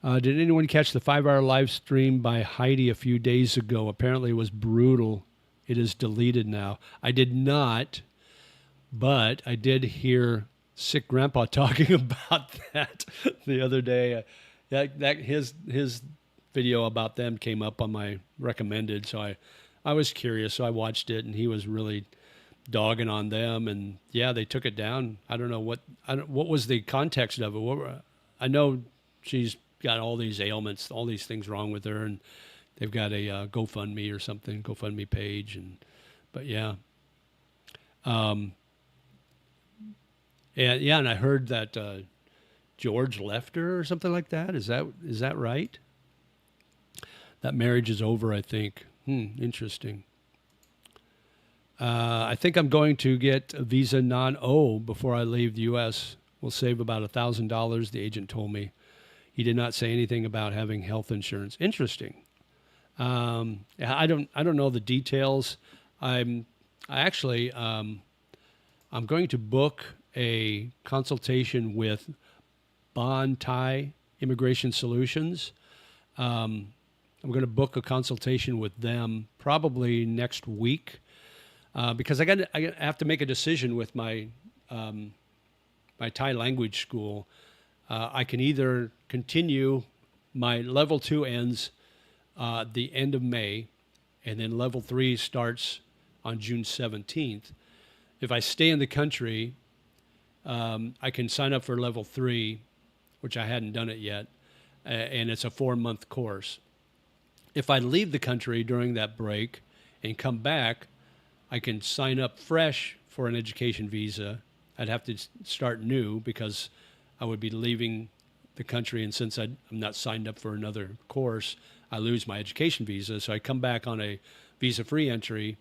Did anyone catch the 5-hour live stream by Heidi a few days ago? Apparently it was brutal. It is deleted now. I did not, but I did hear Sick Grandpa talking about that the other day. His video about them came up on my recommended, so I was curious, so I watched it, and he was really dogging on them, and yeah, they took it down. I don't know what was the context of it. I know she's got all these ailments, all these things wrong with her, and they've got a GoFundMe or something, GoFundMe page, but yeah. And I heard that George left her or something like that. Is that right? That marriage is over, I think. Interesting. I think I'm going to get a visa non-O before I leave the U.S. We'll save about $1,000, the agent told me. He did not say anything about having health insurance. Interesting. I don't know the details. I'm I actually I'm going to book a consultation with Thai Immigration Solutions. I'm going to book a consultation with them probably next week because I have to make a decision with my Thai language school. I can either continue my level two ends the end of May, and then level three starts on June 17th. If I stay in the country, I can sign up for level three, which I hadn't done it yet, and it's a 4 month course. If I leave the country during that break and come back, I can sign up fresh for an education visa. I'd have to start new because I would be leaving the country, and since I'm not signed up for another course, I lose my education visa. So I come back on a visa-free entry,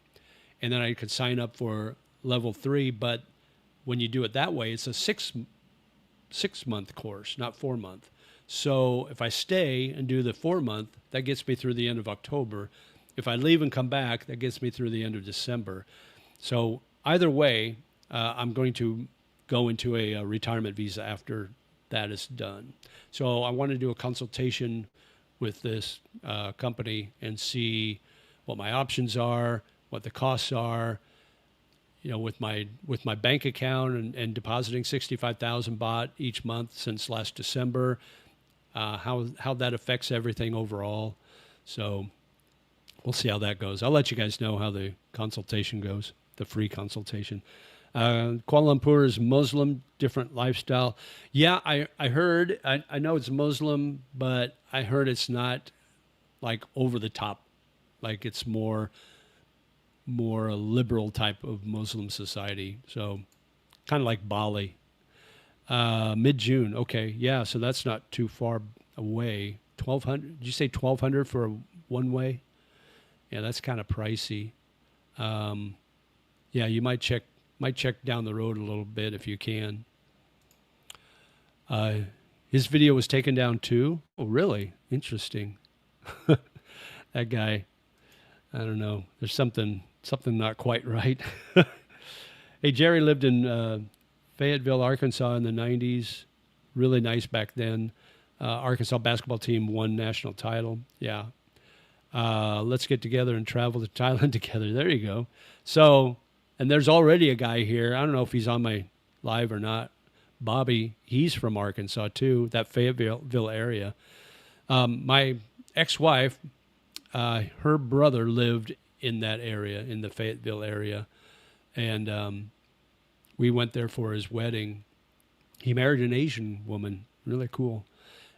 and then I could sign up for level three. But when you do it that way, it's a 6 month course, not 4 month. So if I stay and do the 4 month, that gets me through the end of October. If I leave and come back, that gets me through the end of December. So either way, I'm going to go into a retirement visa after that is done. So I want to do a consultation with this company and see what my options are, what the costs are. You know, with my bank account and depositing 65,000 baht each month since last December, how that affects everything overall. So we'll see how that goes. I'll let you guys know how the consultation goes, the free consultation. Kuala Lumpur is Muslim, different lifestyle. Yeah, I heard, I know it's Muslim, but I heard it's not like over the top. Like it's more a liberal type of Muslim society. So kind of like Bali. Mid-June. Okay. Yeah. So that's not too far away. 1,200. Did you say 1,200 for a one way? Yeah, that's kind of pricey. Yeah, you might check down the road a little bit if you can. His video was taken down too. Oh, really? Interesting. That guy. I don't know. There's something not quite right. Hey, Jerry lived in Fayetteville, Arkansas in the 90s. Really nice back then. Arkansas basketball team won national title. Yeah. Let's get together and travel to Thailand together. There you go. So, and there's already a guy here. I don't know if he's on my live or not. Bobby, he's from Arkansas too, that Fayetteville area. My ex-wife, her brother lived in that area, in the Fayetteville area. And we went there for his wedding. He married an Asian woman, really cool.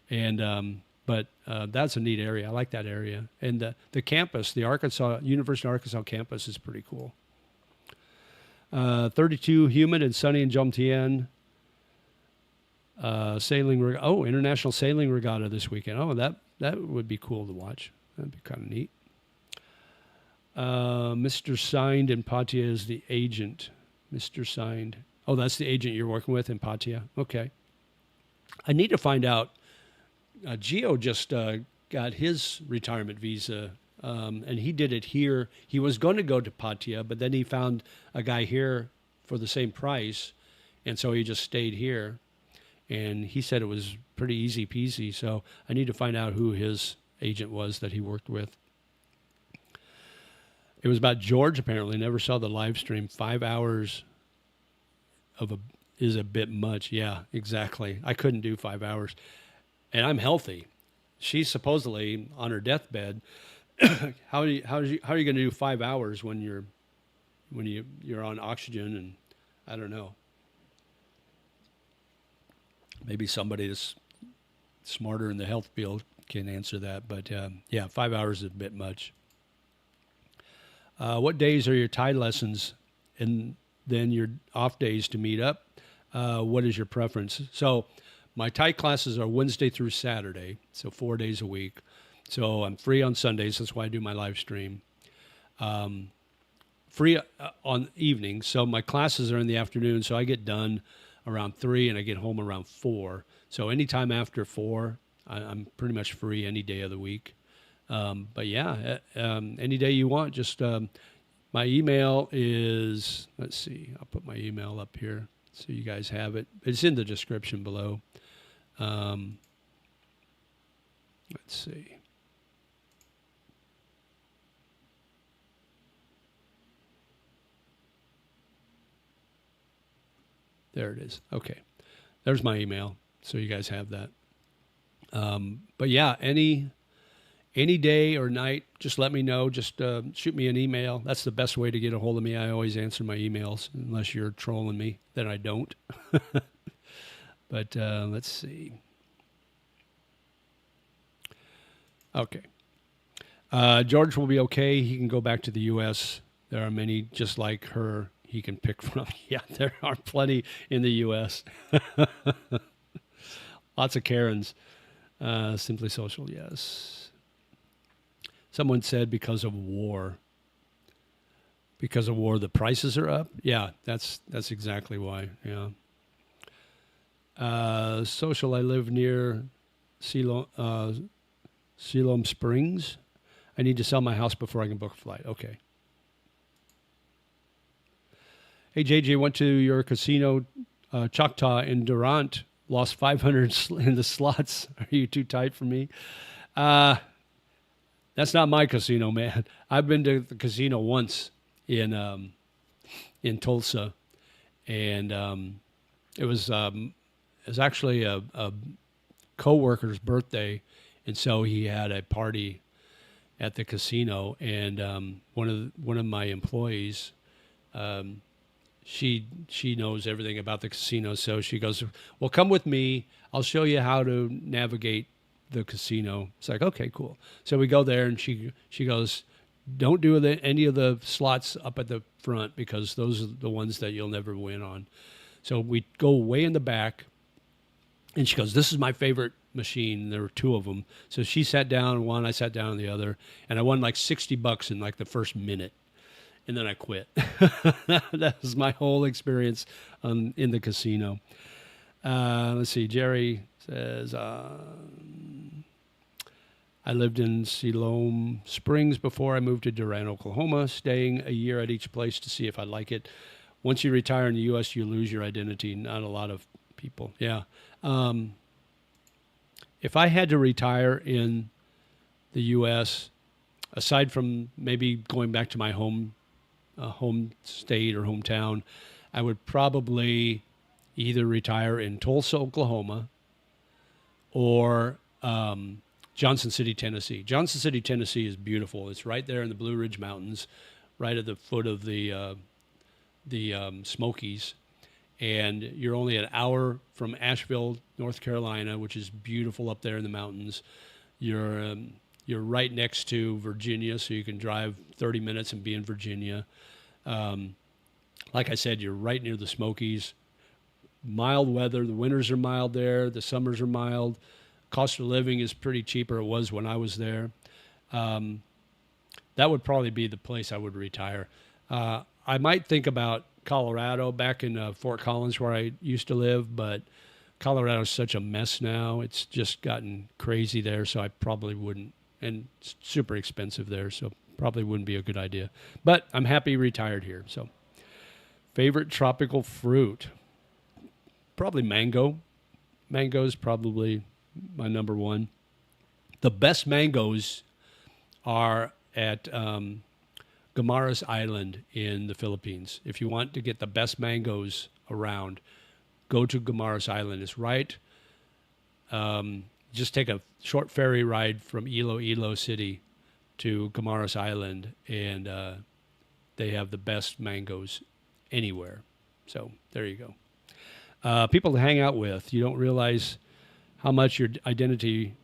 And but that's a neat area. I like that area. And the campus, the University of Arkansas campus is pretty cool. 32 humid and sunny in Jomtien. International Sailing Regatta this weekend. Oh, that would be cool to watch. That'd be kind of neat. Mr. Signed in Pattaya is the agent. Mr. Signed. Oh, that's the agent you're working with in Pattaya. Okay. I need to find out. Gio just got his retirement visa, and he did it here. He was going to go to Pattaya, but then he found a guy here for the same price, and so he just stayed here. And he said it was pretty easy peasy. So I need to find out who his agent was that he worked with. It was about George, apparently. Never saw the live stream. 5 hours is a bit much. Yeah, exactly. I couldn't do 5 hours. And I'm healthy. She's supposedly on her deathbed. How are you going to do 5 hours when you're on oxygen? And I don't know. Maybe somebody that's smarter in the health field can answer that. But yeah, 5 hours is a bit much. What days are your Thai lessons and then your off days to meet up? What is your preference? So my Thai classes are Wednesday through Saturday, so 4 days a week. So I'm free on Sundays. That's why I do my live stream. Free on evenings. So my classes are in the afternoon, so I get done around 3 and I get home around 4. So anytime after 4, I'm pretty much free any day of the week. But yeah, any day you want, just my email is, let's see, I'll put my email up here so you guys have it. It's in the description below. Um, let's see. There it is. Okay. There's my email. So you guys have that. But yeah, any day or night, just let me know. Just shoot me an email. That's the best way to get a hold of me. I always answer my emails, unless you're trolling me. Then I don't. But let's see. Okay. George will be okay. He can go back to the U.S. There are many just like her he can pick from. Yeah, there are plenty in the U.S. Lots of Karens. Simply Social, yes. Someone said because of war. Because of war, the prices are up. Yeah, that's exactly why. Yeah. Social, I live near Siloam Springs. I need to sell my house before I can book a flight. Okay. Hey, JJ, went to your casino, Choctaw in Durant. Lost 500 in the slots. Are you too tight for me? That's not my casino, man. I've been to the casino once in Tulsa, and it was actually a coworker's birthday, and so he had a party at the casino, and one of my employees, she knows everything about the casino, so she goes, well, come with me. I'll show you how to navigate the casino. It's like, okay, cool. So we go there, and she goes, don't do any of the slots up at the front, because those are the ones that you'll never win on. So we go way in the back, and she goes, this is my favorite machine. There were two of them. So she sat down on one, I sat down on the other, and I won like $60 in like the first minute. And then I quit. That was my whole experience in the casino. Let's see. Jerry says, I lived in Siloam Springs before I moved to Durant, Oklahoma, staying a year at each place to see if I like it. Once you retire in the U.S., you lose your identity. Not a lot of people. Yeah. If I had to retire in the U.S., aside from maybe going back to my home state or hometown, I would probably either retire in Tulsa, Oklahoma, or Johnson City, Tennessee. Johnson City, Tennessee is beautiful. It's right there in the Blue Ridge Mountains, right at the foot of the Smokies, and you're only an hour from Asheville, North Carolina, which is beautiful up there in the mountains. You're right next to Virginia, so you can drive 30 minutes and be in Virginia. Like I said, you're right near the Smokies. Mild weather. The winters are mild there. The summers are mild. Cost of living is pretty cheaper. It was when I was there. That would probably be the place I would retire. I might think about Colorado, back in Fort Collins where I used to live, but Colorado's such a mess now. It's just gotten crazy there, so I probably wouldn't. And it's super expensive there, so probably wouldn't be a good idea. But I'm happy retired here. So, favorite tropical fruit? Probably mango. Mango is probably my number one. The best mangoes are at Guimaras Island in the Philippines. If you want to get the best mangoes around, go to Guimaras Island. It's right. Just take a short ferry ride from Iloilo City to Guimaras Island, and they have the best mangoes anywhere. So there you go. People to hang out with. You don't realize how much your identity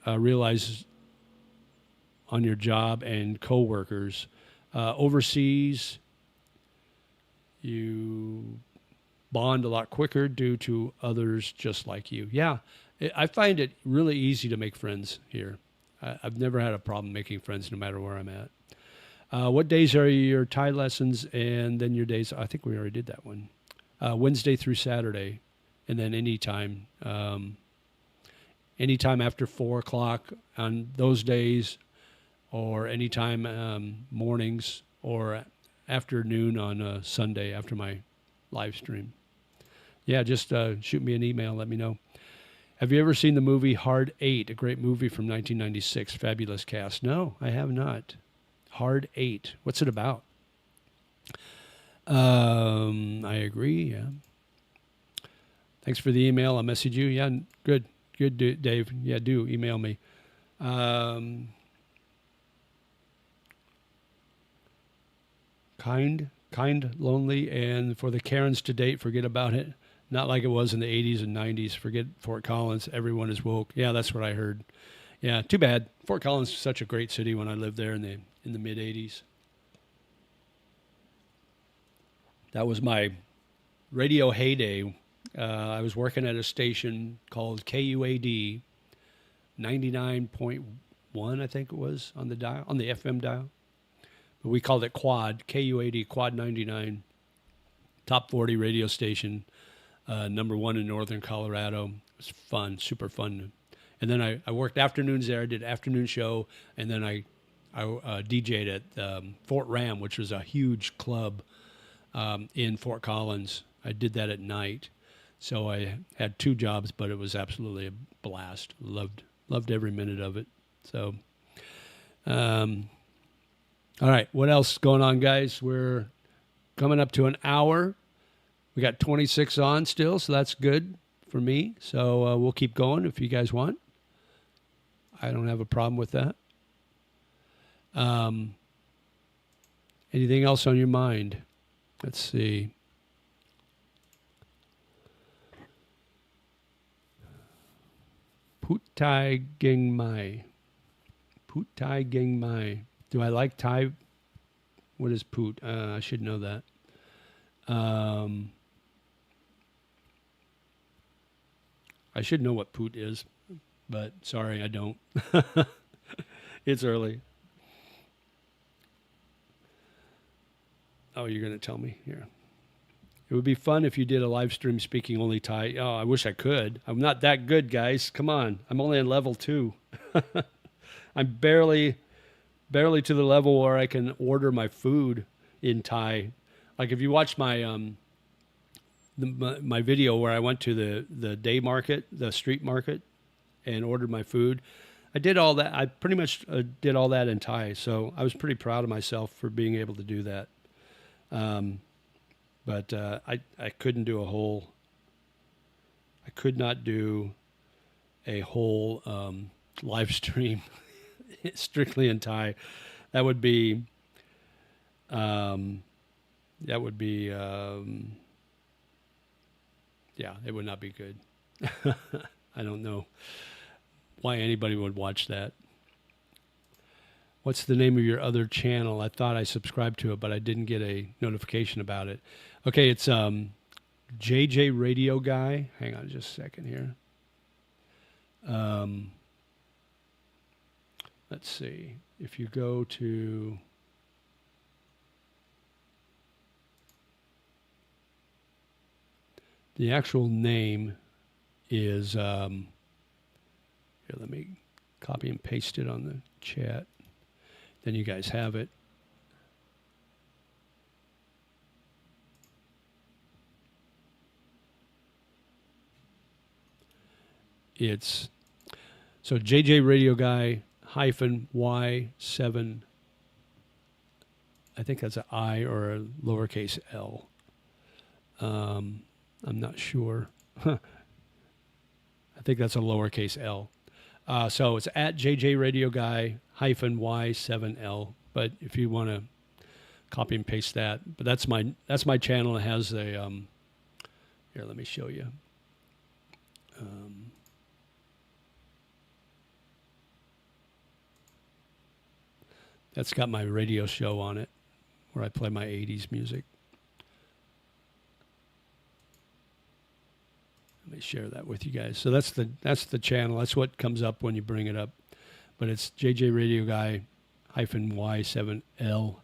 realizes on your job and coworkers. Overseas, you bond a lot quicker due to others just like you. Yeah, I find it really easy to make friends here. I've never had a problem making friends no matter where I'm at. What days are your Thai lessons, and then your days? I think we already did that one. Wednesday through Saturday, and then anytime after 4 o'clock on those days. or anytime mornings or afternoon on Sunday after my live stream. Yeah, just shoot me an email. Let me know. Have you ever seen the movie Hard 8, a great movie from 1996? Fabulous cast. No, I have not. Hard 8. What's it about? I agree, yeah. Thanks for the email. I'll message you. Yeah, good. Good, Dave. Yeah, do email me. Kind, lonely, and for the Karens to date, forget about it. Not like it was in the 80s and 90s. Forget Fort Collins. Everyone is woke. Yeah, that's what I heard. Yeah, too bad. Fort Collins was such a great city when I lived there in the mid 80s. That was my radio heyday. I was working at a station called KUAD 99.1, I think it was, on the dial, on the FM dial. But we called it Quad, KUAD, Quad 99, top 40 radio station, number one in northern Colorado. It was fun, super fun. And then I worked afternoons there. I did afternoon show, and then I DJ'd at Fort Ram, which was a huge club in Fort Collins. I did that at night. So I had two jobs, but it was absolutely a blast. Loved every minute of it. So, all right, what else is going on, guys? We're coming up to an hour. We got 26 on still, so that's good for me. So we'll keep going if you guys want. I don't have a problem with that. Anything else on your mind? Let's see. Putai Ging Mai. Putai Ging Mai. Do I like Thai? What is Put? I should know that. I should know what Put is, but sorry, I don't. It's early. Oh, you're going to tell me here. It would be fun if you did a live stream speaking only Thai. Oh, I wish I could. I'm not that good, guys. Come on. I'm only on level 2. I'm barely to the level where I can order my food in Thai. Like if you watch my my video where I went to the day market, the street market, and ordered my food, I did all that. I pretty much did all that in Thai. So I was pretty proud of myself for being able to do that. But I couldn't do a whole. I could not do a whole live stream strictly in Thai. That would be. Yeah, it would not be good. I don't know why anybody would watch that. What's the name of your other channel? I thought I subscribed to it, but I didn't get a notification about it. Okay, it's JJ Radio Guy. Hang on just a second here. Let's see. If you go to... The actual name is... here, let me copy and paste it on the chat. Then you guys have it. It's so JJ Radio Guy -Y7. I think that's an I or a lowercase L. I'm not sure. I think that's a lowercase L. So it's at JJ Radio Guy -Y7L. But if you want to copy and paste that, but that's my channel. It has a here. Let me show you. That's got my radio show on it, where I play my '80s music. Let me share that with you guys. So that's the channel. That's what comes up when you bring it up. But it's JJ Radio Guy -Y7L.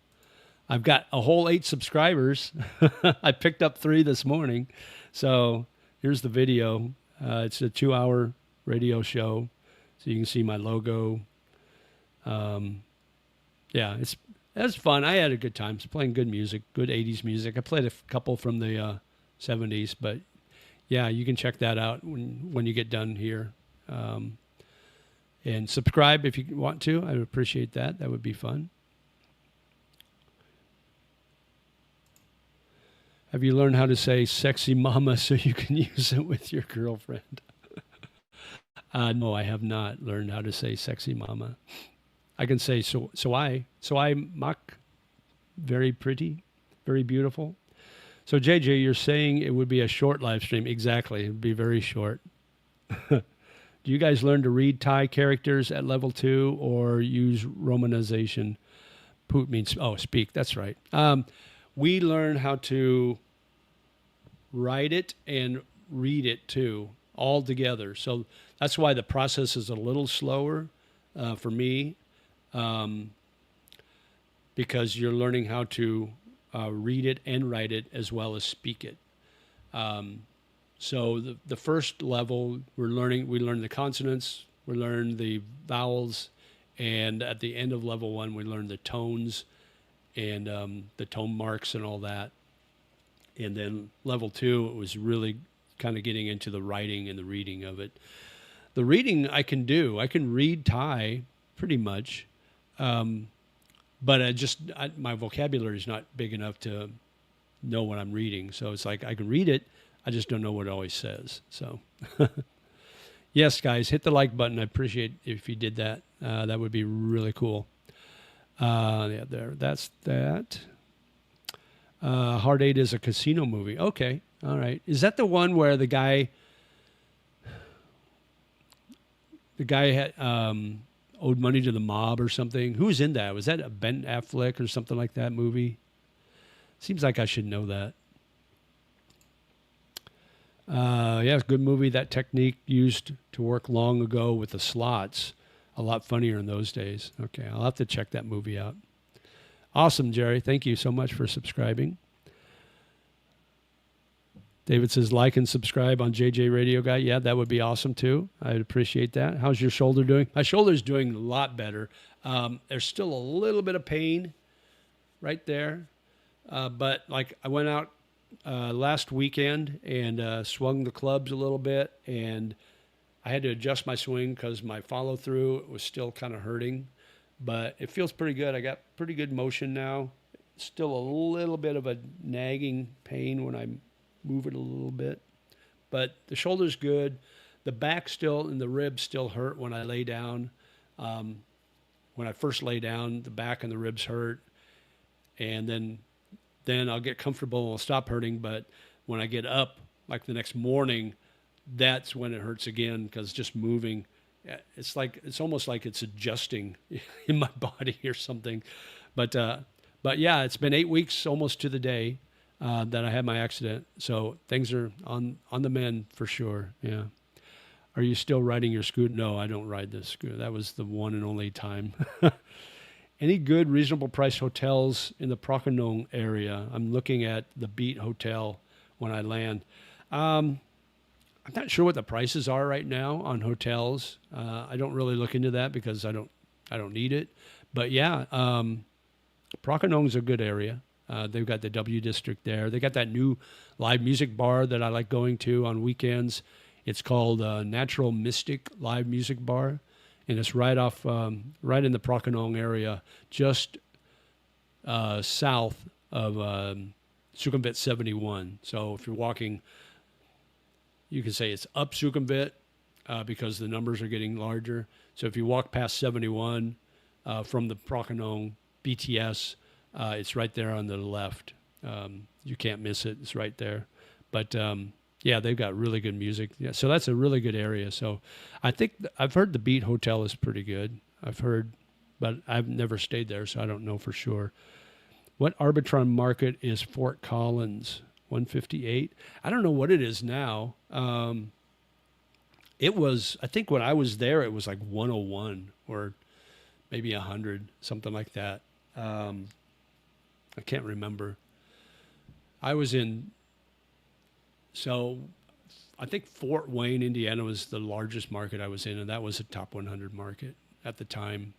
I've got a whole 8 subscribers. I picked up 3 this morning. So here's the video. It's a 2-hour radio show. So you can see my logo. Yeah, that's fun. I had a good time playing good music, good '80s music. I played a couple from the '70s, but yeah, you can check that out when you get done here. Um, and subscribe if you want to. I would appreciate that. That would be fun. Have you learned how to say "sexy mama" so you can use it with your girlfriend? No, I have not learned how to say "sexy mama." I can say so I mak, very pretty, very beautiful. So JJ, you're saying it would be a short live stream. Exactly, it'd be very short. Do you guys learn to read Thai characters at level 2 or use romanization? Poot means, oh, speak. That's right. We learn how to write it and read it too, all together. So that's why the process is a little slower for me, um, because you're learning how to read it and write it as well as speak it. Um, So the first level, we learn the consonants, we learn the vowels, and at the end of level 1, we learn the tones and the tone marks and all that. And then level 2, it was really kind of getting into the writing and the reading of it. The reading I can do. I can read Thai pretty much, um, but my vocabulary is not big enough to know what I'm reading. So it's like I can read it, I just don't know what it always says. So, yes, guys, hit the like button. I appreciate if you did that. That would be really cool. Yeah, there. That's that. Hard Eight is a casino movie. Okay, all right. Is that the one where the guy had owed money to the mob or something? Who's in that? Was that a Ben Affleck or something like that movie? Seems like I should know that. Yeah, good movie. That technique used to work long ago with the slots. A lot funnier in those days. Okay, I'll have to check that movie out. Awesome, Jerry. Thank you so much for subscribing. David says like and subscribe on JJ Radio Guy. Yeah, that would be awesome too. I'd appreciate that. How's your shoulder doing? My shoulder's doing a lot better. There's still a little bit of pain right there. But like I went out last weekend and swung the clubs a little bit, and I had to adjust my swing because my follow through was still kind of hurting, but it feels pretty good. I got pretty good motion now. Still a little bit of a nagging pain when I move it a little bit, but the shoulder's good. The back still and the ribs still hurt when I lay down. When I first lay down, the back and the ribs hurt, and then I'll get comfortable and it'll stop hurting. But when I get up, like the next morning, that's when it hurts again because just moving, it's almost like it's adjusting in my body or something. But yeah, it's been 8 weeks almost to the day that I had my accident. So things are on the mend for sure. Yeah. Are you still riding your scooter? No, I don't ride the scooter. That was the one and only time. Any good, reasonable price hotels in the Prakanong area? I'm looking at the Beat Hotel when I land. I'm not sure what the prices are right now on hotels. I don't really look into that because I don't need it. But yeah, Prakanong's a good area. They've got the W District there. They got that new live music bar that I like going to on weekends. It's called Natural Mystic Live Music Bar. And it's right in the Prakanong area, just south of Sukhumvit 71. So if you're walking, you can say it's up Sukhumvit because the numbers are getting larger. So if you walk past 71 from the Prakanong BTS, it's right there on the left. You can't miss it. It's right there. But yeah, they've got really good music. Yeah, so that's a really good area. So I think I've heard the Beat Hotel is pretty good. I've heard, but I've never stayed there, so I don't know for sure. What Arbitron market is Fort Collins? 158? I don't know what it is now. It was, I think when I was there, it was like 101 or maybe 100, something like that. I can't remember. I was in, so I think Fort Wayne, Indiana was the largest market I was in, and that was a top 100 market at the time.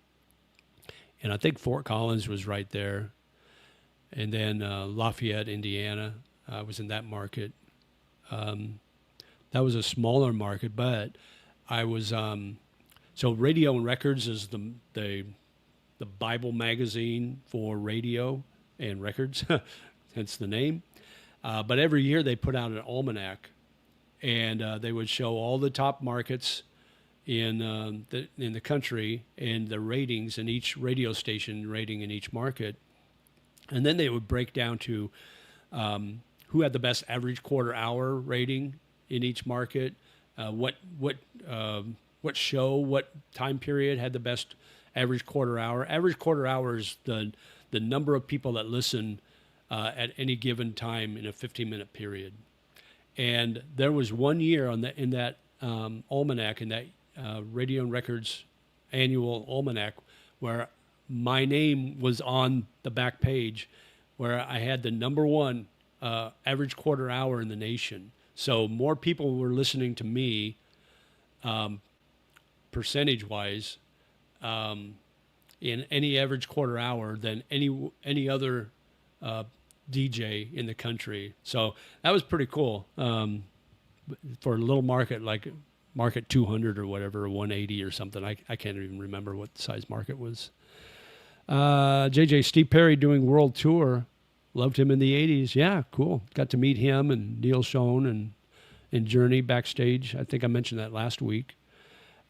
and I think Fort Collins was right there, and then Lafayette, Indiana. I was in that market. Um, that was a smaller market, but I was so Radio and Records is the Bible magazine for radio and records, hence the name. But every year they put out an almanac, and they would show all the top markets in the country and the ratings in each radio station rating in each market, and then they would break down to who had the best average quarter hour rating in each market, what show, what time period had the best average quarter hour. Average quarter hour is the number of people that listen at any given time in a 15-minute period. And there was one year in that almanac, in that Radio and Records annual almanac, where my name was on the back page, where I had the number one average quarter hour in the nation. So more people were listening to me, percentage-wise, in any average quarter hour than any other DJ in the country. So that was pretty cool for a little market like Market 200 or whatever, or 180 or something. I can't even remember what the size market was. JJ, Steve Perry doing world tour. Loved him in the 80s. Yeah, cool. Got to meet him and Neil Schon and Journey backstage. I think I mentioned that last week.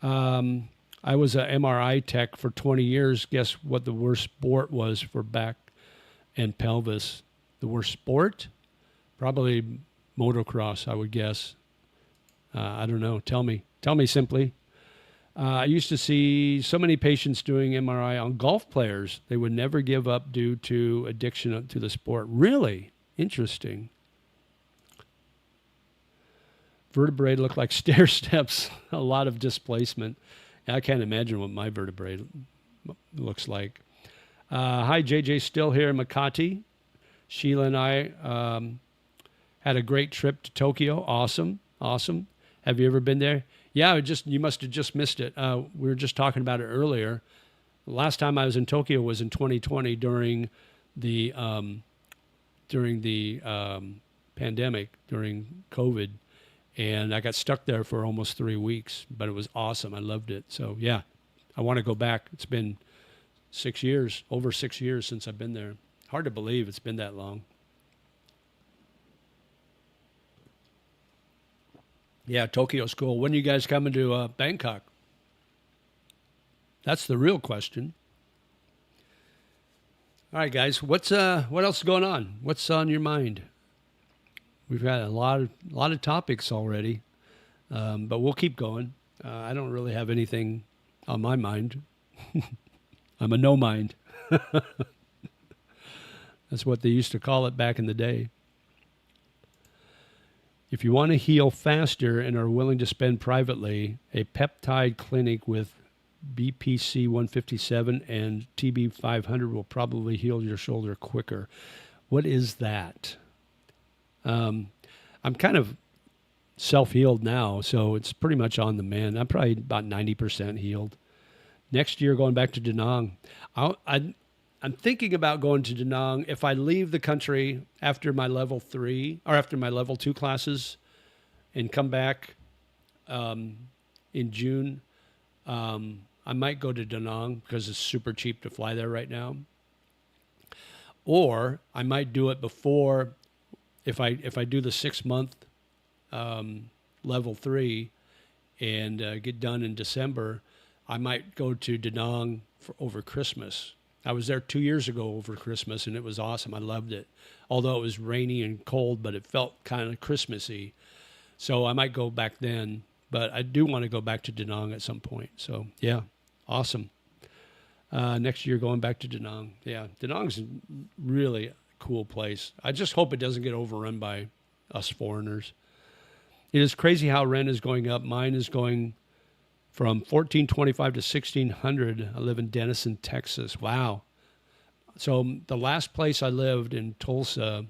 I was a MRI tech for 20 years. Guess what the worst sport was for back and pelvis? The worst sport? Probably motocross, I would guess. I don't know. Tell me simply. I used to see so many patients doing MRI on golf players. They would never give up due to addiction to the sport. Really? Interesting. Vertebrae look like stair steps. A lot of displacement. I can't imagine what my vertebrae looks like. Hi, JJ, still here in Makati. Sheila and I had a great trip to Tokyo. Awesome. Have you ever been there? Yeah, you must have just missed it. We were just talking about it earlier. The last time I was in Tokyo was in 2020 during the pandemic, during COVID. And I got stuck there for almost 3 weeks, but it was awesome. I loved it. So, yeah, I want to go back. It's been 6 years, over 6 years since I've been there. Hard to believe it's been that long. Yeah, Tokyo's cool. When are you guys coming to Bangkok? That's the real question. All right, guys, what else is going on? What's on your mind? We've got a lot of topics already, but we'll keep going. I don't really have anything on my mind. I'm a no mind. That's what they used to call it back in the day. If you want to heal faster and are willing to spend privately, a peptide clinic with BPC 157 and TB 500 will probably heal your shoulder quicker. What is that? I'm kind of self-healed now, so it's pretty much on the mend. I'm probably about 90% healed. Next year, going back to Da Nang. I'm thinking about going to Da Nang if I leave the country after my level 3 or after my level 2 classes and come back in June. I might go to Da Nang because it's super cheap to fly there right now. Or I might do it before, if I do the 6-month level 3 and get done in December, I might go to Da Nang for over Christmas. I was there 2 years ago over Christmas, and it was awesome. I loved it. Although it was rainy and cold, but it felt kind of Christmassy. So I might go back then, but I do want to go back to Da Nang at some point. So, yeah, awesome. Next year, going back to Da Nang. Yeah, Da Nang's really a cool place. I just hope it doesn't get overrun by us foreigners. It is crazy how rent is going up. Mine is going from $1,425 to $1,600. I live in Denison, Texas. Wow. So the last place I lived in Tulsa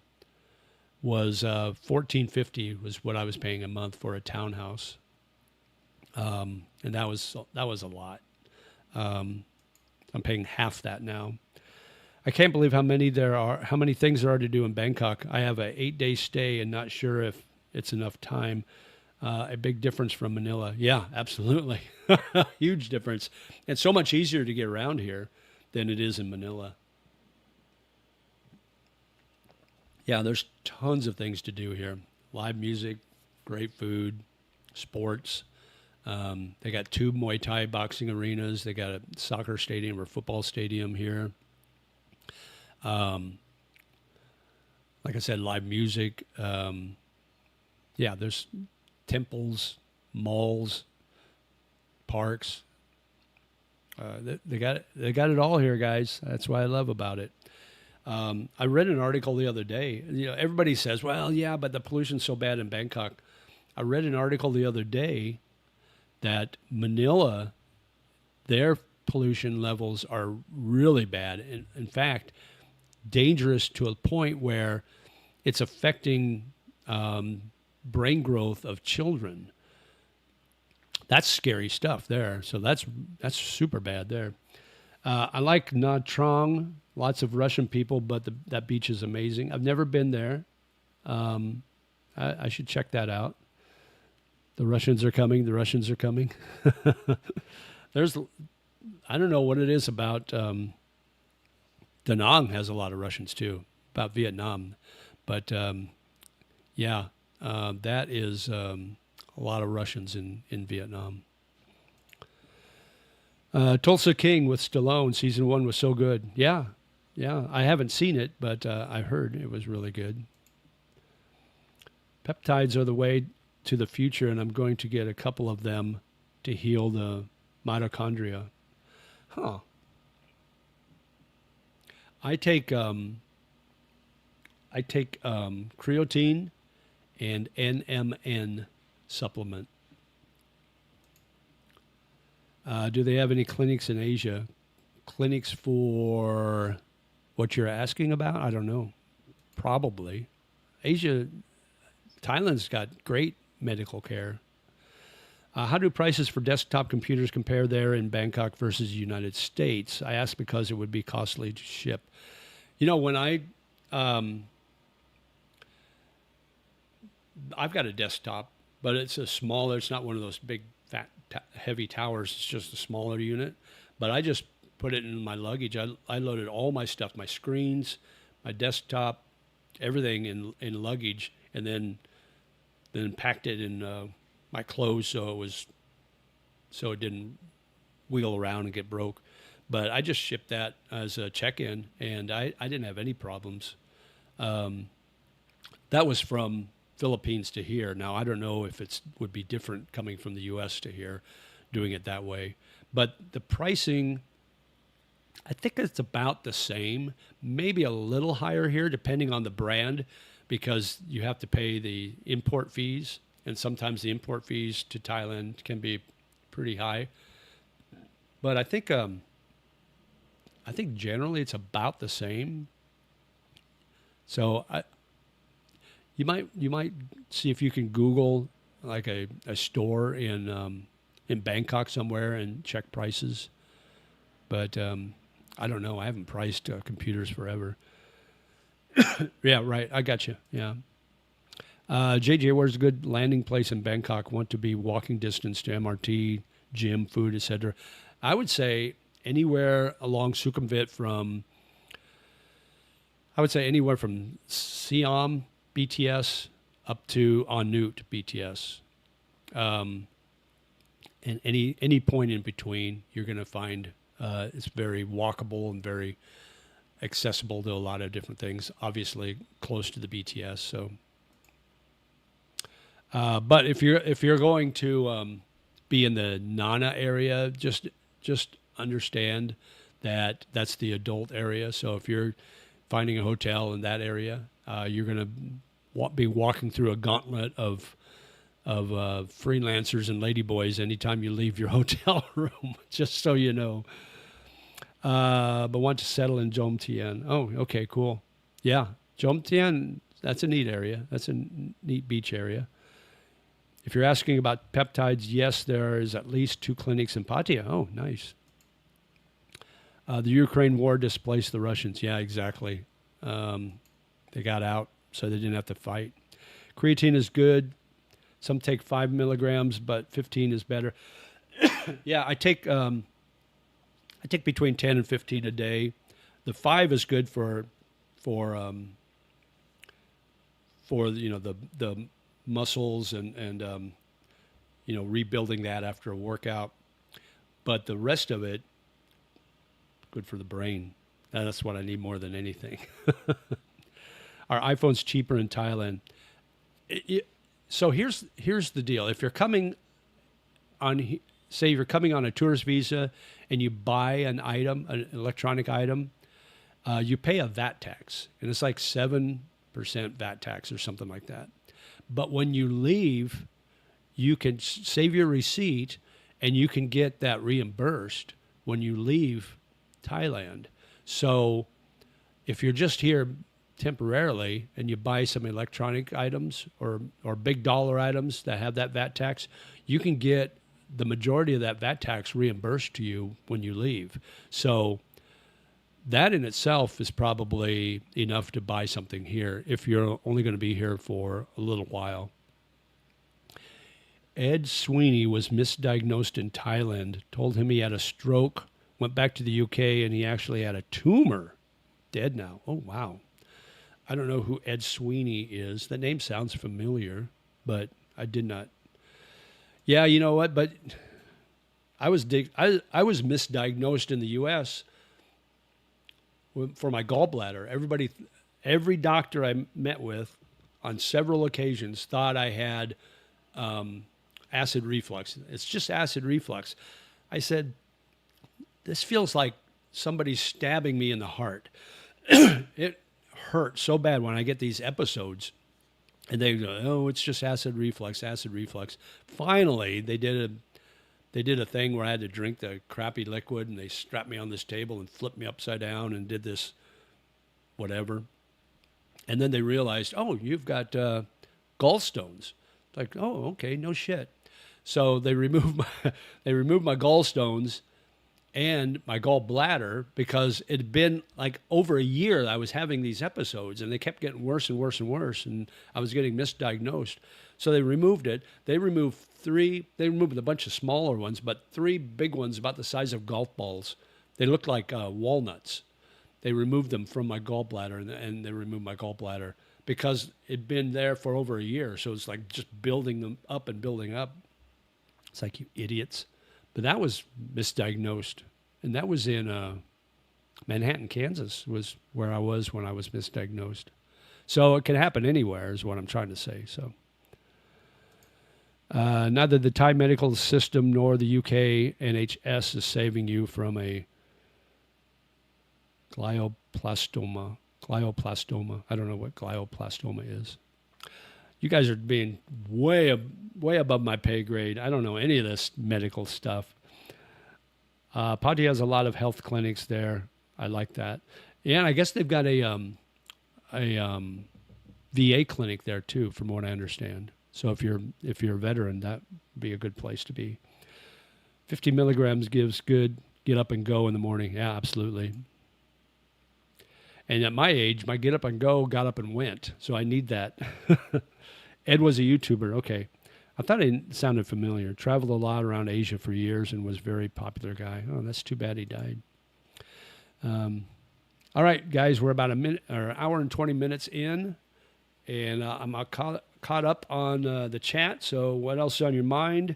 was $1,450 was what I was paying a month for a townhouse, and that was a lot. I'm paying half that now. I can't believe how many things there are to do in Bangkok. I have a 8-day stay and not sure if it's enough time. A big difference from Manila. Yeah, absolutely. Huge difference. It's so much easier to get around here than it is in Manila. Yeah, there's tons of things to do here. Live music, great food, sports. They got 2 Muay Thai boxing arenas. They got a soccer stadium or football stadium here. Um, like I said, live music. Yeah, there's temples, malls, parks. They got it all here, guys. That's what I love about it. I read an article the other day. Everybody says, "Well, yeah, but the pollution's so bad in Bangkok." I read an article the other day that Manila, their pollution levels are really bad. In fact, dangerous to a point where it's affecting brain growth of children. That's scary stuff there. So that's super bad there. I like Nha Trang. Lots of Russian people, but that beach is amazing. I've never been there. I should check that out. The Russians are coming. The Russians are coming. I don't know what it is about. Da Nang has a lot of Russians too, about Vietnam. But yeah, that is a lot of Russians in Vietnam. Tulsa King with Stallone, season 1 was so good. Yeah. I haven't seen it, but I heard it was really good. Peptides are the way to the future, and I'm going to get a couple of them to heal the mitochondria. Huh. I take creatine and NMN supplement. Do they have any clinics in Asia? Clinics for what you're asking about? I don't know. Probably. Thailand's got great medical care. How do prices for desktop computers compare there in Bangkok versus the United States? I ask because it would be costly to ship. When I've got a desktop, but it's a smaller, it's not one of those big, fat, heavy towers. It's just a smaller unit. But I just put it in my luggage. I loaded all my stuff, my screens, my desktop, everything in luggage, and then packed it in my clothes so it didn't wheel around and get broke. But I just shipped that as a check-in, and I didn't have any problems. That was from Philippines to here. Now, I don't know if it would be different coming from the U.S. to here, doing it that way. But the pricing, I think it's about the same, maybe a little higher here, depending on the brand, because you have to pay the import fees, and sometimes the import fees to Thailand can be pretty high. But I think generally it's about the same. So you might see if you can Google like a store in Bangkok somewhere and check prices. But I don't know. I haven't priced computers forever. Yeah, right. I got you. Yeah. JJ, where's a good landing place in Bangkok? Want to be walking distance to MRT, gym, food, etc. I would say anywhere along Sukhumvit anywhere from Siam BTS up to En Route BTS. And any point in between, you're going to find it's very walkable and very accessible to a lot of different things. Obviously, close to the BTS. So, but if you're going to be in the Nana area, just understand that that's the adult area. So if you're finding a hotel in that area, you're going to be walking through a gauntlet of freelancers and ladyboys anytime you leave your hotel room, just so you know. But want to settle in Jomtien. Oh, okay, cool. Yeah, Jomtien, that's a neat area. That's a neat beach area. If you're asking about peptides, yes, there is at least 2 clinics in Pattaya. Oh, nice. The Ukraine war displaced the Russians. Yeah, exactly. They got out, so they didn't have to fight. Creatine is good. Some take 5 milligrams, but 15 is better. Yeah, I take between 10 and 15 a day. The 5 is good for the muscles and rebuilding that after a workout. But the rest of it, good for the brain. That's what I need more than anything. Our iPhone's cheaper in Thailand. So here's the deal. If you're coming on, say you're coming on a tourist visa and you buy an item, an electronic item, you pay a VAT tax, and it's like 7% VAT tax or something like that. But when you leave, you can save your receipt and you can get that reimbursed when you leave Thailand. So if you're just here temporarily and you buy some electronic items or big dollar items that have that VAT tax, you can get the majority of that VAT tax reimbursed to you when you leave. So that in itself is probably enough to buy something here if you're only going to be here for a little while. Ed Sweeney was misdiagnosed in Thailand, told him he had a stroke, went back to the UK, and he actually had a tumor. Dead now. Oh, wow. I don't know who Ed Sweeney is. The name sounds familiar, but I did not. Yeah, you know what? But I was misdiagnosed in the U.S. for my gallbladder. Every doctor I met with on several occasions thought I had acid reflux. It's just acid reflux. I said, this feels like somebody's stabbing me in the heart. It hurt so bad when I get these episodes. And they go, oh, it's just acid reflux, acid reflux. Finally, they did a thing where I had to drink the crappy liquid, and they strapped me on this table and flipped me upside down and did this whatever. And then they realized, oh, you've got gallstones. It's like, oh, okay, no shit. So they removed my gallstones and my gallbladder because it had been like over a year that I was having these episodes, and they kept getting worse and worse and worse, and I was getting misdiagnosed. So they removed it. They removed a bunch of smaller ones, but 3 big ones about the size of golf balls. They looked like walnuts. They removed them from my gallbladder, and they removed my gallbladder because it'd been there for over a year. So it's like just building them up and building up. It's like, you idiots. But that was misdiagnosed, and that was in Manhattan, Kansas, was where I was when I was misdiagnosed. So it can happen anywhere is what I'm trying to say. So neither the Thai medical system nor the UK NHS is saving you from a glioblastoma. I don't know what glioblastoma is. You guys are being way above my pay grade. I don't know any of this medical stuff. Pattaya has a lot of health clinics there. I like that. Yeah, and I guess they've got a VA clinic there too, from what I understand. So if you're a veteran, that would be a good place to be. 50 milligrams gives good get up and go in the morning. Yeah, absolutely. And at my age, my get up and go got up and went. So I need that. Ed was a YouTuber. Okay. I thought it sounded familiar. Traveled a lot around Asia for years and was a very popular guy. Oh, that's too bad he died. All right, guys, we're about an hour and 20 minutes in, and I'm caught up on the chat. So what else is on your mind?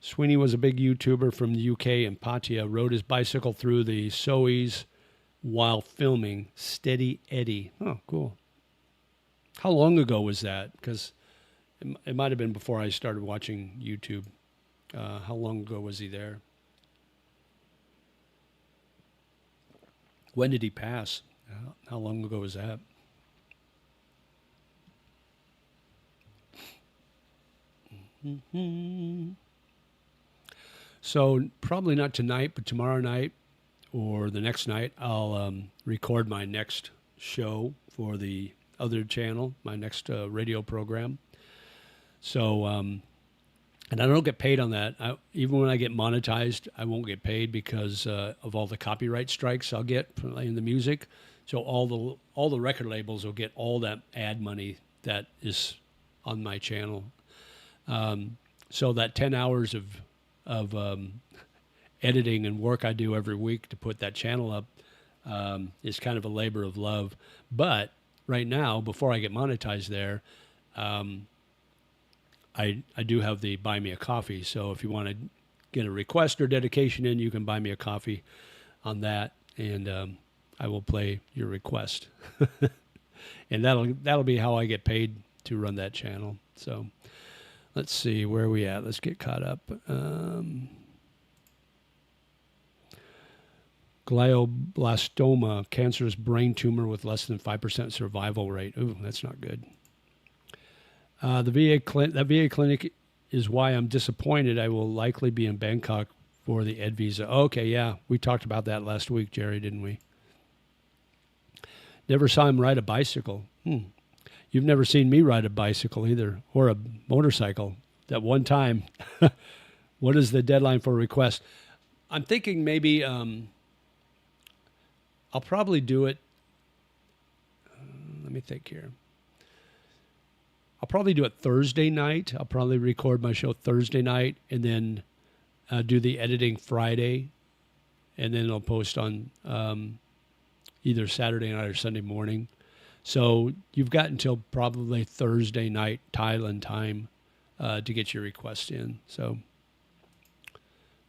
Sweeney was a big YouTuber from the UK, and Pattaya rode his bicycle through the Soes while filming Steady Eddie. Oh, cool. How long ago was that? Because it might have been before I started watching YouTube. How long ago was he there? When did he pass? How long ago was that? Mm-hmm. So probably not tonight, but tomorrow night or the next night, I'll record my next show for the other channel, my next radio program. So and I don't get paid on that. Even when I get monetized, I won't get paid because of all the copyright strikes I'll get from playing the music. So all the record labels will get all that ad money that is on my channel. So that 10 hours of editing and work I do every week to put that channel up is kind of a labor of love. But right now, before I get monetized there, I do have the buy me a coffee. So if you want to get a request or dedication in, you can buy me a coffee on that, and I will play your request. And that'll be how I get paid to run that channel. So let's see, where are we at? Let's get caught up. Glioblastoma, cancerous brain tumor with less than 5% survival rate. Ooh, that's not good. That VA clinic is why I'm disappointed. I will likely be in Bangkok for the Ed visa. Okay, yeah, we talked about that last week, Jerry, didn't we? Never saw him ride a bicycle. You've never seen me ride a bicycle either, or a motorcycle. That one time. What is the deadline for request? I'm thinking maybe I'll probably do it. Let me think here. I'll probably do it Thursday night. I'll probably record my show Thursday night and then do the editing Friday. And then I'll post on either Saturday night or Sunday morning. So you've got until probably Thursday night Thailand time to get your request in. So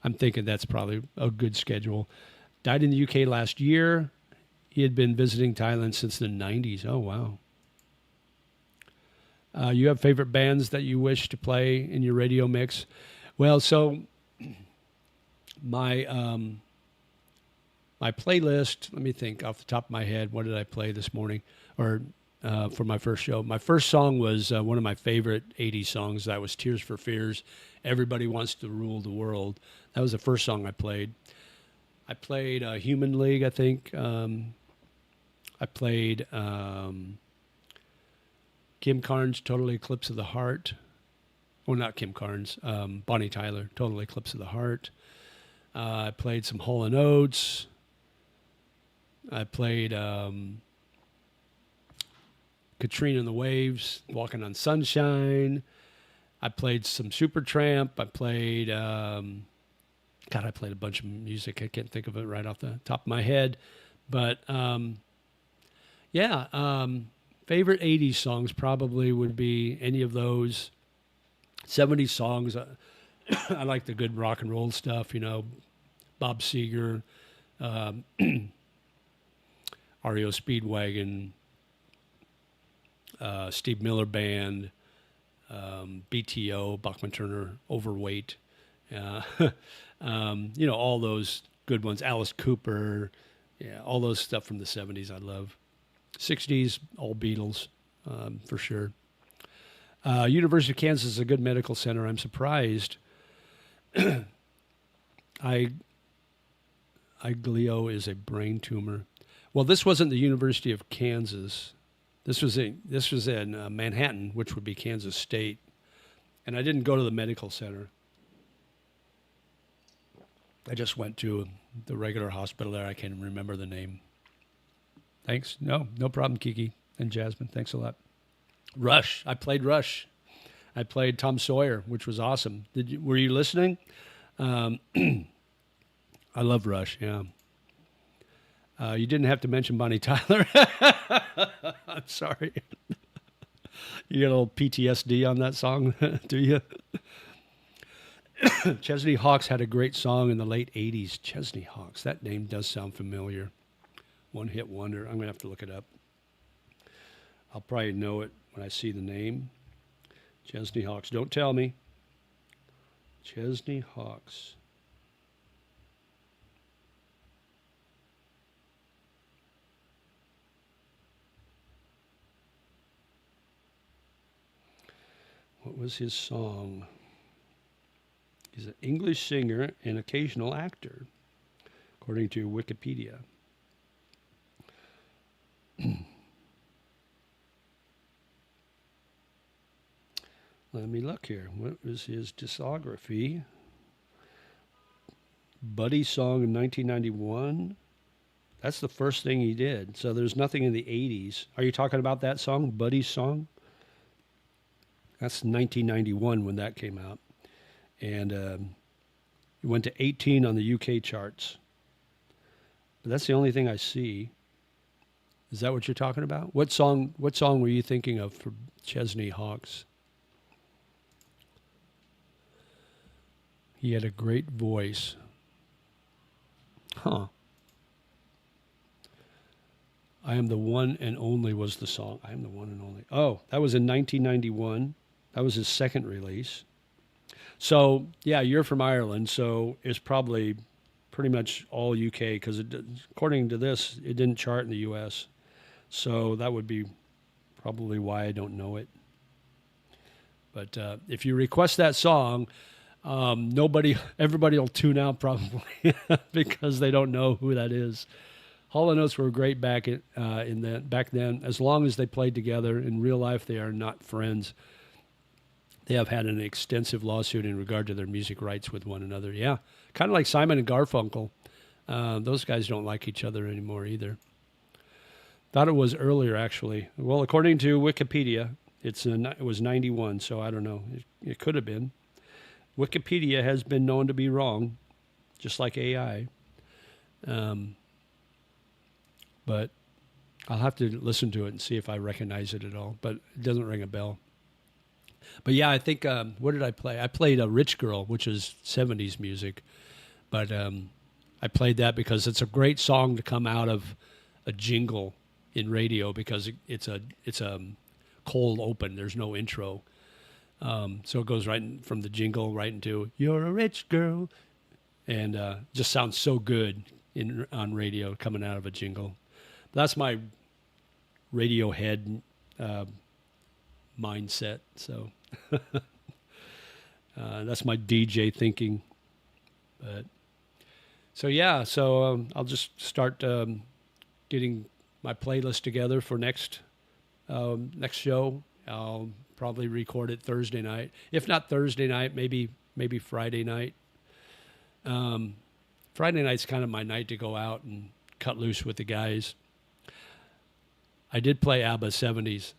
I'm thinking that's probably a good schedule. Died in the UK last year. He had been visiting Thailand since the 90s. Oh, wow. You have favorite bands that you wish to play in your radio mix? Well, so my my playlist, let me think off the top of my head, what did I play this morning or for my first show? My first song was one of my favorite 80s songs. That was Tears for Fears, Everybody Wants to Rule the World. That was the first song I played. I played Human League, I think. I played Kim Carnes, Total Eclipse of the Heart. Well, not Kim Carnes, Bonnie Tyler, Total Eclipse of the Heart. I played some Hall & Oates. I played Katrina and the Waves, Walking on Sunshine. I played some Supertramp. I played, God, I played a bunch of music. I can't think of it right off the top of my head. But, yeah, favorite 80s songs probably would be any of those. 70s songs, I like the good rock and roll stuff, you know, Bob Seger, REO Speedwagon, Steve Miller Band, BTO, Bachman Turner, Overweight, you know, all those good ones. Alice Cooper, yeah, all those stuff from the 70s I love. 60s, all Beatles, for sure. University of Kansas is a good medical center. I'm surprised. Glio is a brain tumor. Well, this wasn't the University of Kansas. This was in Manhattan, which would be Kansas State. And I didn't go to the medical center. I just went to the regular hospital there. I can't even remember the name. Thanks. No problem, Kiki and Jasmine. Thanks a lot. Rush. I played Rush. I played Tom Sawyer, which was awesome. Were you listening? I love Rush, yeah. You didn't have to mention Bonnie Tyler. I'm sorry. You get a little PTSD on that song, do you? Chesney Hawkes had a great song in the late 80s. Chesney Hawkes. That name does sound familiar. One hit wonder. I'm going to have to look it up. I'll probably know it when I see the name. Chesney Hawkes. Don't tell me. Chesney Hawkes. What was his song? He's an English singer and occasional actor, according to Wikipedia. Let me look here. What is his discography? Buddy song in 1991. That's the first thing he did. So there's nothing in the 80s. Are you talking about that song, Buddy's song? That's 1991 when that came out. And it went to 18 on the UK charts. But that's the only thing I see. Is that what you're talking about? What song were you thinking of for Chesney Hawkes? He had a great voice. Huh. I Am the One and Only was the song. I Am the One and Only. Oh, that was in 1991. That was his second release. So, yeah, you're from Ireland, so it's probably pretty much all UK because according to this, it didn't chart in the US. So that would be probably why I don't know it. But if you request that song, everybody will tune out probably because they don't know who that is. Hall & Oates were great back then. As long as they played together, in real life they are not friends. They have had an extensive lawsuit in regard to their music rights with one another. Yeah, kind of like Simon and Garfunkel. Those guys don't like each other anymore either. Thought it was earlier, actually. Well, according to Wikipedia, it was 91, so I don't know. It could have been. Wikipedia has been known to be wrong, just like AI. But I'll have to listen to it and see if I recognize it at all. But it doesn't ring a bell. But yeah, I think, what did I play? I played a Rich Girl, which is 70s music. But I played that because it's a great song to come out of a jingle in radio because it's a cold open. There's no intro. So it goes from the jingle right into "You're a Rich Girl," and just sounds so good on radio coming out of a jingle. That's my Radiohead mindset. So that's my DJ thinking. But so yeah, I'll just start getting my playlist together for next show. I'll probably record it Thursday night. If not Thursday night, maybe Friday night. Friday night's kind of my night to go out and cut loose with the guys. I did play ABBA 70s.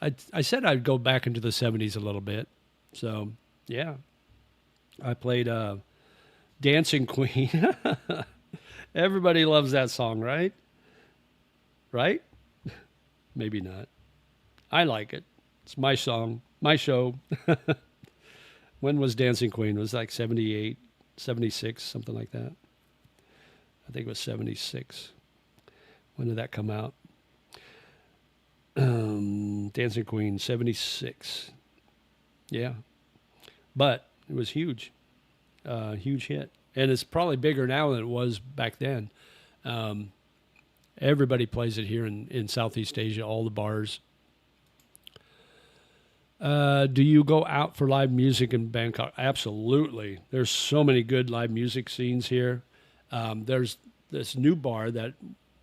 I said I'd go back into the 70s a little bit. So, yeah. I played Dancing Queen. Everybody loves that song, right? Right? Maybe not. I like it. It's my song, my show. When was Dancing Queen? It was like 78, 76, something like that. I think it was 76. When did that come out? Dancing Queen, 76. Yeah. But it was huge. Huge hit. And it's probably bigger now than it was back then. Everybody plays it here in Southeast Asia, all the bars. Do you go out for live music in Bangkok? Absolutely. There's so many good live music scenes here. There's this new bar that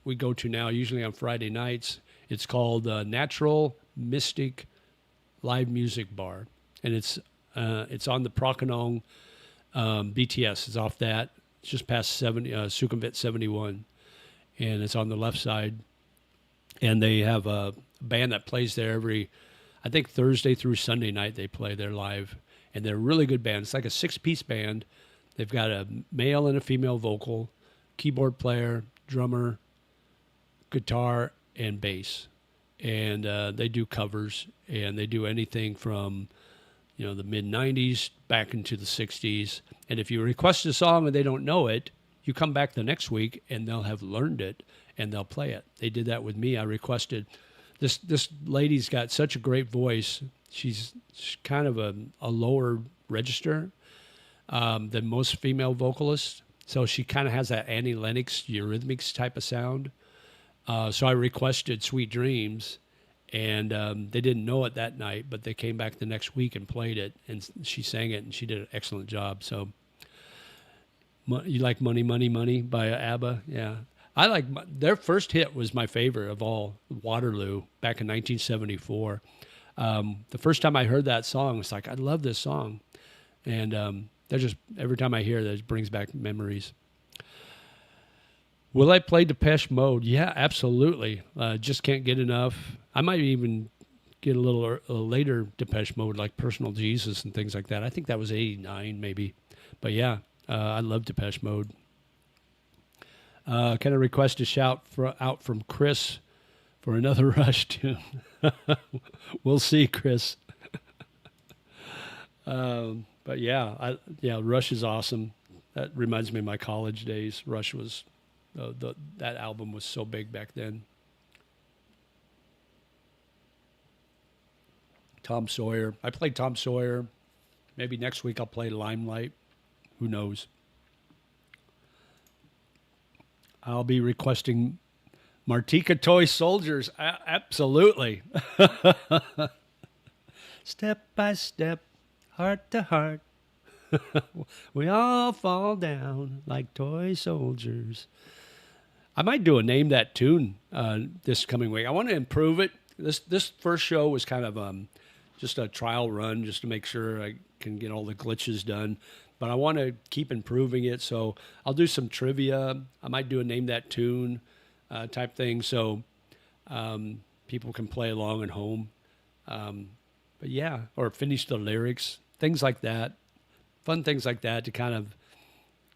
we go to now, usually on Friday nights. It's called Natural Mystic Live Music Bar. And it's on the Prakanong BTS. It's off that. It's just past Sukhumvit 71. And it's on the left side. And they have a band that plays there I think Thursday through Sunday night they play there live. And they're a really good band. It's like a 6-piece band. They've got a male and a female vocal, keyboard player, drummer, guitar, and bass. And they do covers. And they do anything from, the mid-'90s back into the 60s. And if you request a song and they don't know it, you come back the next week and they'll have learned it and they'll play it. They did that with me. I requested this lady's got such a great voice. She's kind of a lower register than most female vocalists. So she kind of has that Annie Lennox Eurythmics type of sound. So I requested Sweet Dreams, and they didn't know it that night, but they came back the next week and played it, and she sang it, and she did an excellent job. So you like Money, Money, Money by ABBA? Yeah. I like their first hit was my favorite of all, Waterloo, back in 1974. The first time I heard that song, it's like, I love this song. And that just, every time I hear that, it brings back memories. Will I play Depeche Mode? Yeah, absolutely. Just can't get enough. I might even get a little later Depeche Mode, like Personal Jesus and things like that. I think that was 89 maybe. But yeah, I love Depeche Mode. Can I request a shout out from Chris for another Rush tune? We'll see, Chris. But yeah, Rush is awesome. That reminds me of my college days. Rush was, that album was so big back then. Tom Sawyer. I played Tom Sawyer. Maybe next week I'll play Limelight. Who knows? I'll be requesting Martika Toy Soldiers. Absolutely. Step by step, heart to heart, we all fall down like toy soldiers. I might do a Name That Tune this coming week. I want to improve it. This first show was kind of just a trial run just to make sure I can get all the glitches done. But I want to keep improving it, so I'll do some trivia. I might do a Name That Tune type thing, so people can play along at home. But yeah, or finish the lyrics, things like that. Fun things like that to kind of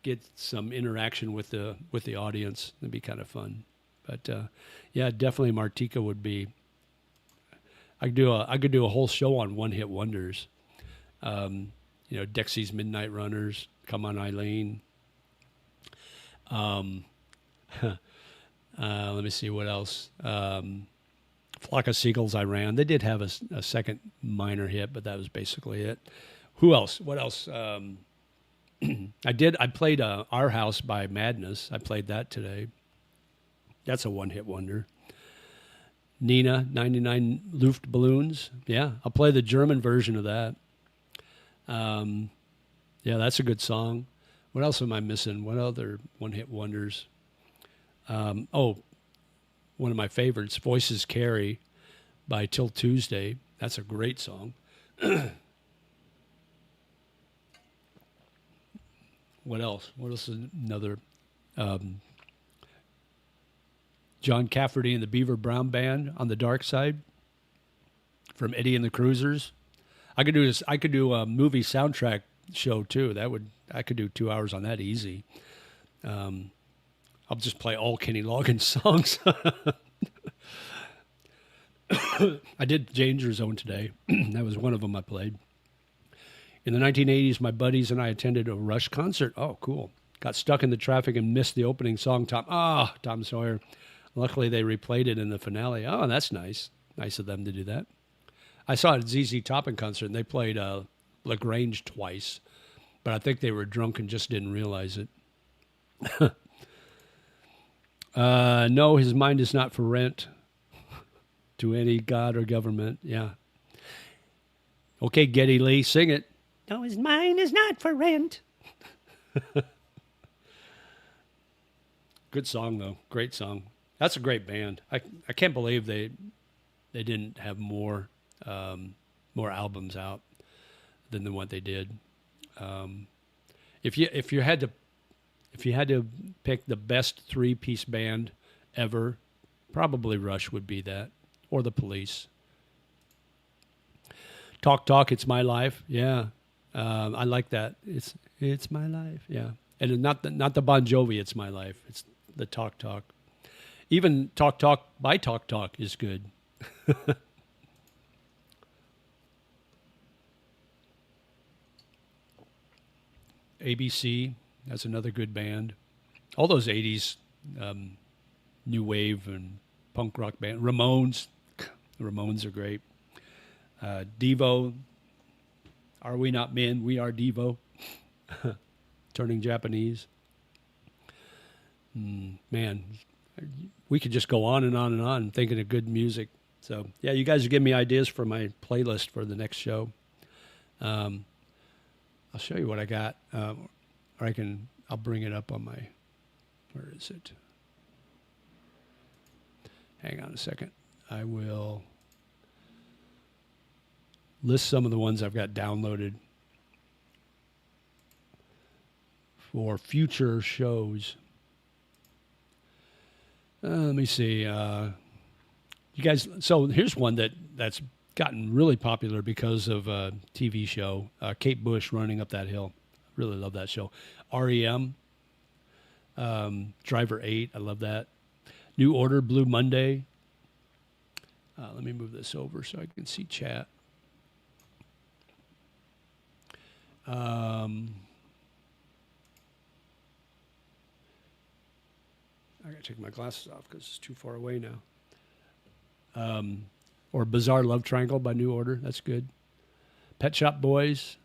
get some interaction with the audience. It'd be kind of fun. But yeah, definitely Martika would be. I could do a whole show on one-hit wonders. Dexy's Midnight Runners, Come On Eileen. Let me see what else. Flock of Seagulls, I Ran. They did have a second minor hit, but that was basically it. Who else? What else? I played Our House by Madness. I played that today. That's a one-hit wonder. Nina, 99 Luftballons. Yeah, I'll play the German version of that. Yeah, that's a good song. What else am I missing? What other one-hit wonders? One of my favorites, Voices Carry by Till Tuesday. That's a great song. What else? What else is another? John Cafferty and the Beaver Brown Band, On the Dark Side, from Eddie and the Cruisers. I could do a movie soundtrack show too. I could do 2 hours on that easy. I'll just play all Kenny Loggins songs. I did Danger Zone today. That was one of them I played. In the 1980s, my buddies and I attended a Rush concert. Oh, cool. Got stuck in the traffic and missed the opening song, Tom Sawyer. Luckily, they replayed it in the finale. Oh, that's nice. Nice of them to do that. I saw a ZZ Top in concert, and they played LaGrange twice. But I think they were drunk and just didn't realize it. No, his mind is not for rent to any god or government. Yeah. Okay, Geddy Lee, sing it. No, his mind is not for rent. Good song, though. Great song. That's a great band. I can't believe they didn't have more albums out than what they did. If you had to pick the best three-piece band ever, probably Rush would be that, or the Police. Talk, It's My Life. Yeah, I like that. It's my life. Yeah, and not the Bon Jovi. It's My Life. It's the Talk. Even Talk by Talk is good. ABC, that's another good band. All those 80s new wave and punk rock band. Ramones. The Ramones are great. Devo. Are We Not Men? We Are Devo. Turning Japanese. Man, we could just go on and on and on thinking of good music. So, yeah, you guys are giving me ideas for my playlist for the next show. I'll show you what I got. Or I'll bring it up on my, where is it? Hang on a second. I will. list some of the ones I've got downloaded for future shows. Let me see. You guys, so here's one that's gotten really popular because of a TV show, Kate Bush Running Up That Hill. Really love that show. REM, Driver 8, I love that. New Order, Blue Monday. Let me move this over so I can see chat. I got to take my glasses off because it's too far away now. Or Bizarre Love Triangle by New Order. That's good. Pet Shop Boys.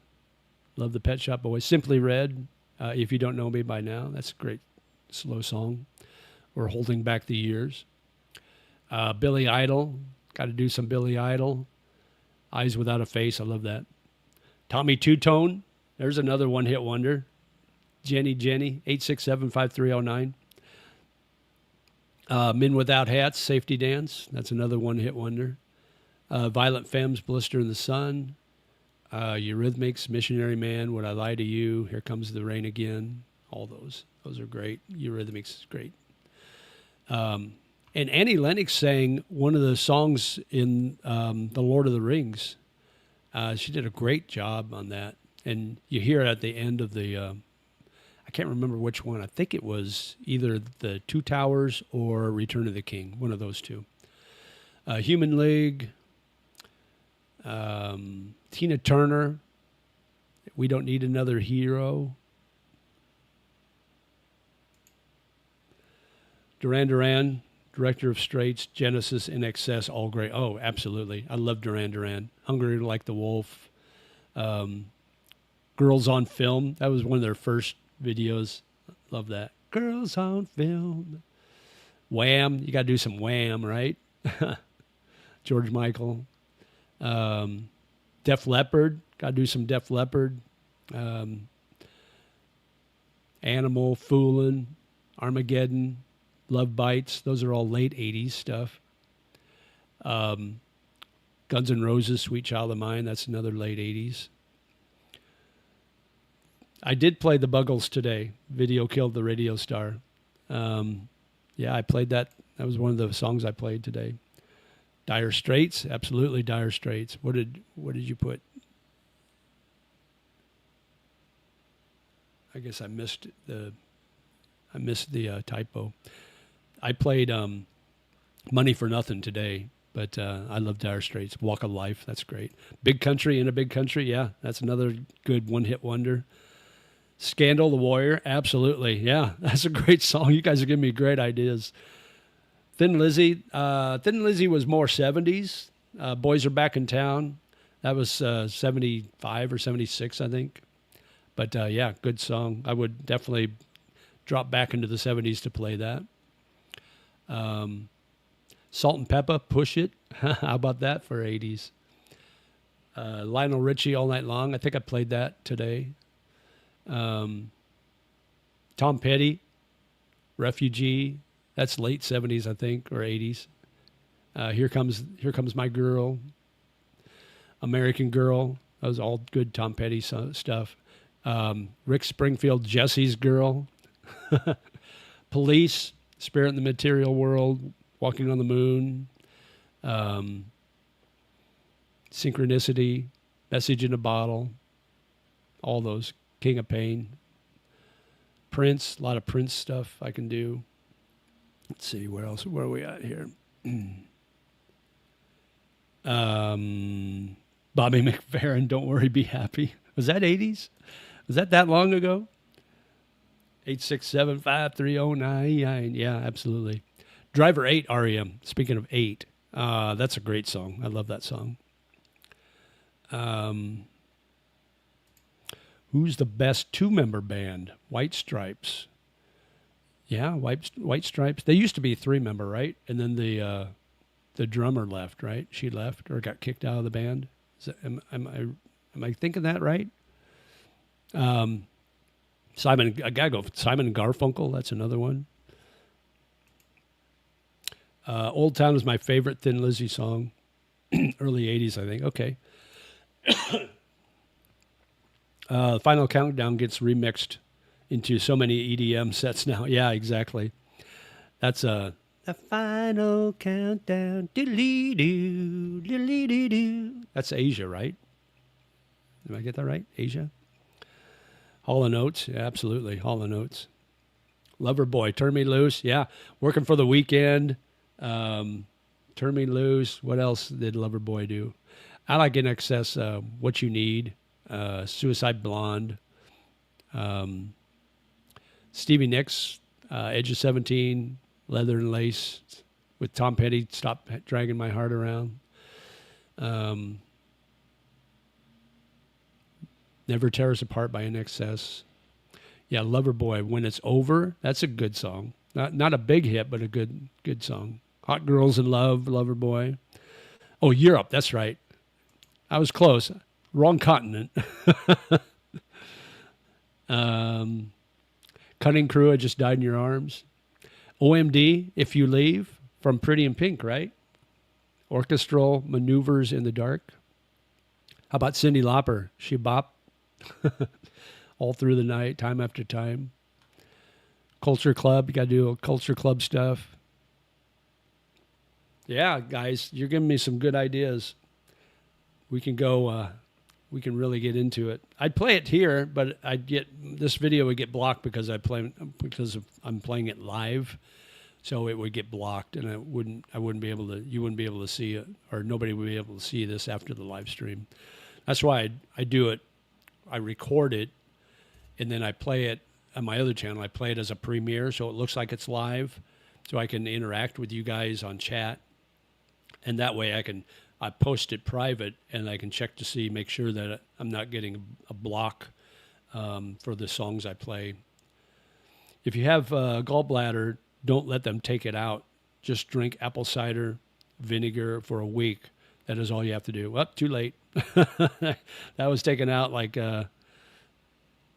Love the Pet Shop Boys. Simply Red. If You Don't Know Me by Now. That's a great slow song. Or Holding Back the Years. Billy Idol. Got to do some Billy Idol. Eyes Without a Face. I love that. Tommy Two-Tone. There's another one-hit wonder. Jenny, 867-5309. Men Without Hats, Safety Dance. That's another one-hit wonder. Violent Femmes, Blister in the Sun. Eurythmics, Missionary Man, Would I Lie to You, Here Comes the Rain Again. All those. Those are great. Eurythmics is great. And Annie Lennox sang one of the songs in The Lord of the Rings. She did a great job on that. And you hear it at the end of the... I can't remember which one. I think it was either the Two Towers or Return of the King, one of those two. Human League, Tina Turner, We Don't Need Another Hero. Duran Duran, Director of Straits, Genesis, In Excess, all great. Oh, absolutely. I love Duran Duran. Hungry Like the Wolf. Girls on Film. That was one of their first videos. Love that. Girls on Film. Wham. You got to do some Wham, right? George Michael. Def Leppard. Got to do some Def Leppard. Animal, Foolin', Armageddon, Love Bites. Those are all late 80s stuff. Guns N' Roses, Sweet Child of Mine. That's another late 80s. I did play the Buggles today. Video Killed the Radio Star. Yeah, I played that. That was one of the songs I played today. Dire Straits, absolutely Dire Straits. What did you put? I guess I missed the typo. I played Money for Nothing today, but I love Dire Straits. Walk of Life, that's great. Big Country in a Big Country, yeah, that's another good one-hit wonder. Scandal, The Warrior, absolutely. Yeah, that's a great song. You guys are giving me great ideas. Thin Lizzy was more 70s. Boys Are Back in Town. That was 75 or 76, I think. But yeah, good song. I would definitely drop back into the 70s to play that. Salt and Pepper, Push It. How about that for 80s? Lionel Richie, All Night Long. I think I played that today. Tom Petty, Refugee. That's late 70s, I think, or 80s. Here comes My Girl. American Girl. That was all good Tom Petty stuff. Rick Springfield, Jesse's Girl. Police, Spirit in the Material World, Walking on the Moon. Synchronicity, Message in a Bottle. All those. King of Pain. Prince, a lot of Prince stuff I can do. Let's see, where are we at here? Bobby McFerrin, Don't Worry, Be Happy. Was that 80s? Was that long ago? 867-5309. Yeah, absolutely. Driver 8, REM. Speaking of 8, that's a great song. I love that song. Who's the best two-member band? White Stripes. Yeah, White Stripes. They used to be 3-member, right? And then the drummer left, right? She left or got kicked out of the band. Am I thinking that right? I gotta go. Simon and Garfunkel. That's another one. Old Town is my favorite Thin Lizzy song. Early 80s, I think. Okay. Final Countdown gets remixed into so many EDM sets now. Yeah, exactly. That's the final countdown. Diddly-doo, diddly-doo-doo. That's Asia, right? Did I get that right? Asia? Hall and Oates. Yeah, absolutely. Hall and Oates. Lover Boy, Turn Me Loose. Yeah, working for the weekend. Turn Me Loose. What else did Lover Boy do? I like In Excess, What You Need, Suicide Blonde, Stevie Nicks, Edge of 17, Leather and Lace, with Tom Petty, Stop Dragging My Heart Around. Never Tear Us Apart by In Excess. Yeah, Lover Boy, When It's Over. That's a good song. Not a big hit, but a good song. Hot Girls in Love, Lover Boy. Oh, Europe. That's right. I was close. Wrong continent. Cutting Crew, I Just Died in Your Arms. OMD, If You Leave, from Pretty in Pink, right? Orchestral Maneuvers in the Dark. How about Cyndi Lauper? She Bop. All Through the Night, Time After Time. Culture Club, you got to do Culture Club stuff. Yeah, guys, you're giving me some good ideas. We can go, we can really get into it. I'd play it here, but this video would get blocked because I'm playing it live. So it would get blocked, and you wouldn't be able to see it, or nobody would be able to see this after the live stream. That's why I do it. I record it, and then I play it on my other channel. I play it as a premiere, so it looks like it's live, so I can interact with you guys on chat, and that way I post it private, and I can check to make sure that I'm not getting a block for the songs I play. If you have gallbladder, don't let them take it out. Just drink apple cider vinegar for a week. That is all you have to do. Well, too late. That was taken out like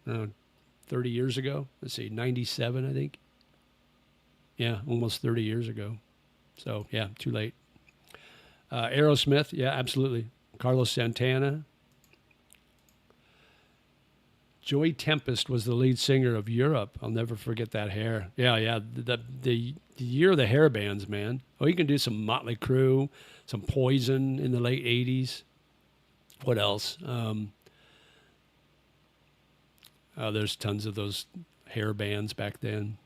30 years ago. Let's see, 97, I think. Yeah, almost 30 years ago. So, yeah, too late. Aerosmith, yeah, absolutely. Carlos Santana. Joey Tempest was the lead singer of Europe. I'll never forget that hair. Yeah. The year of the hair bands, man. Oh, you can do some Motley Crue, some Poison in the late 80s. What else? There's tons of those hair bands back then.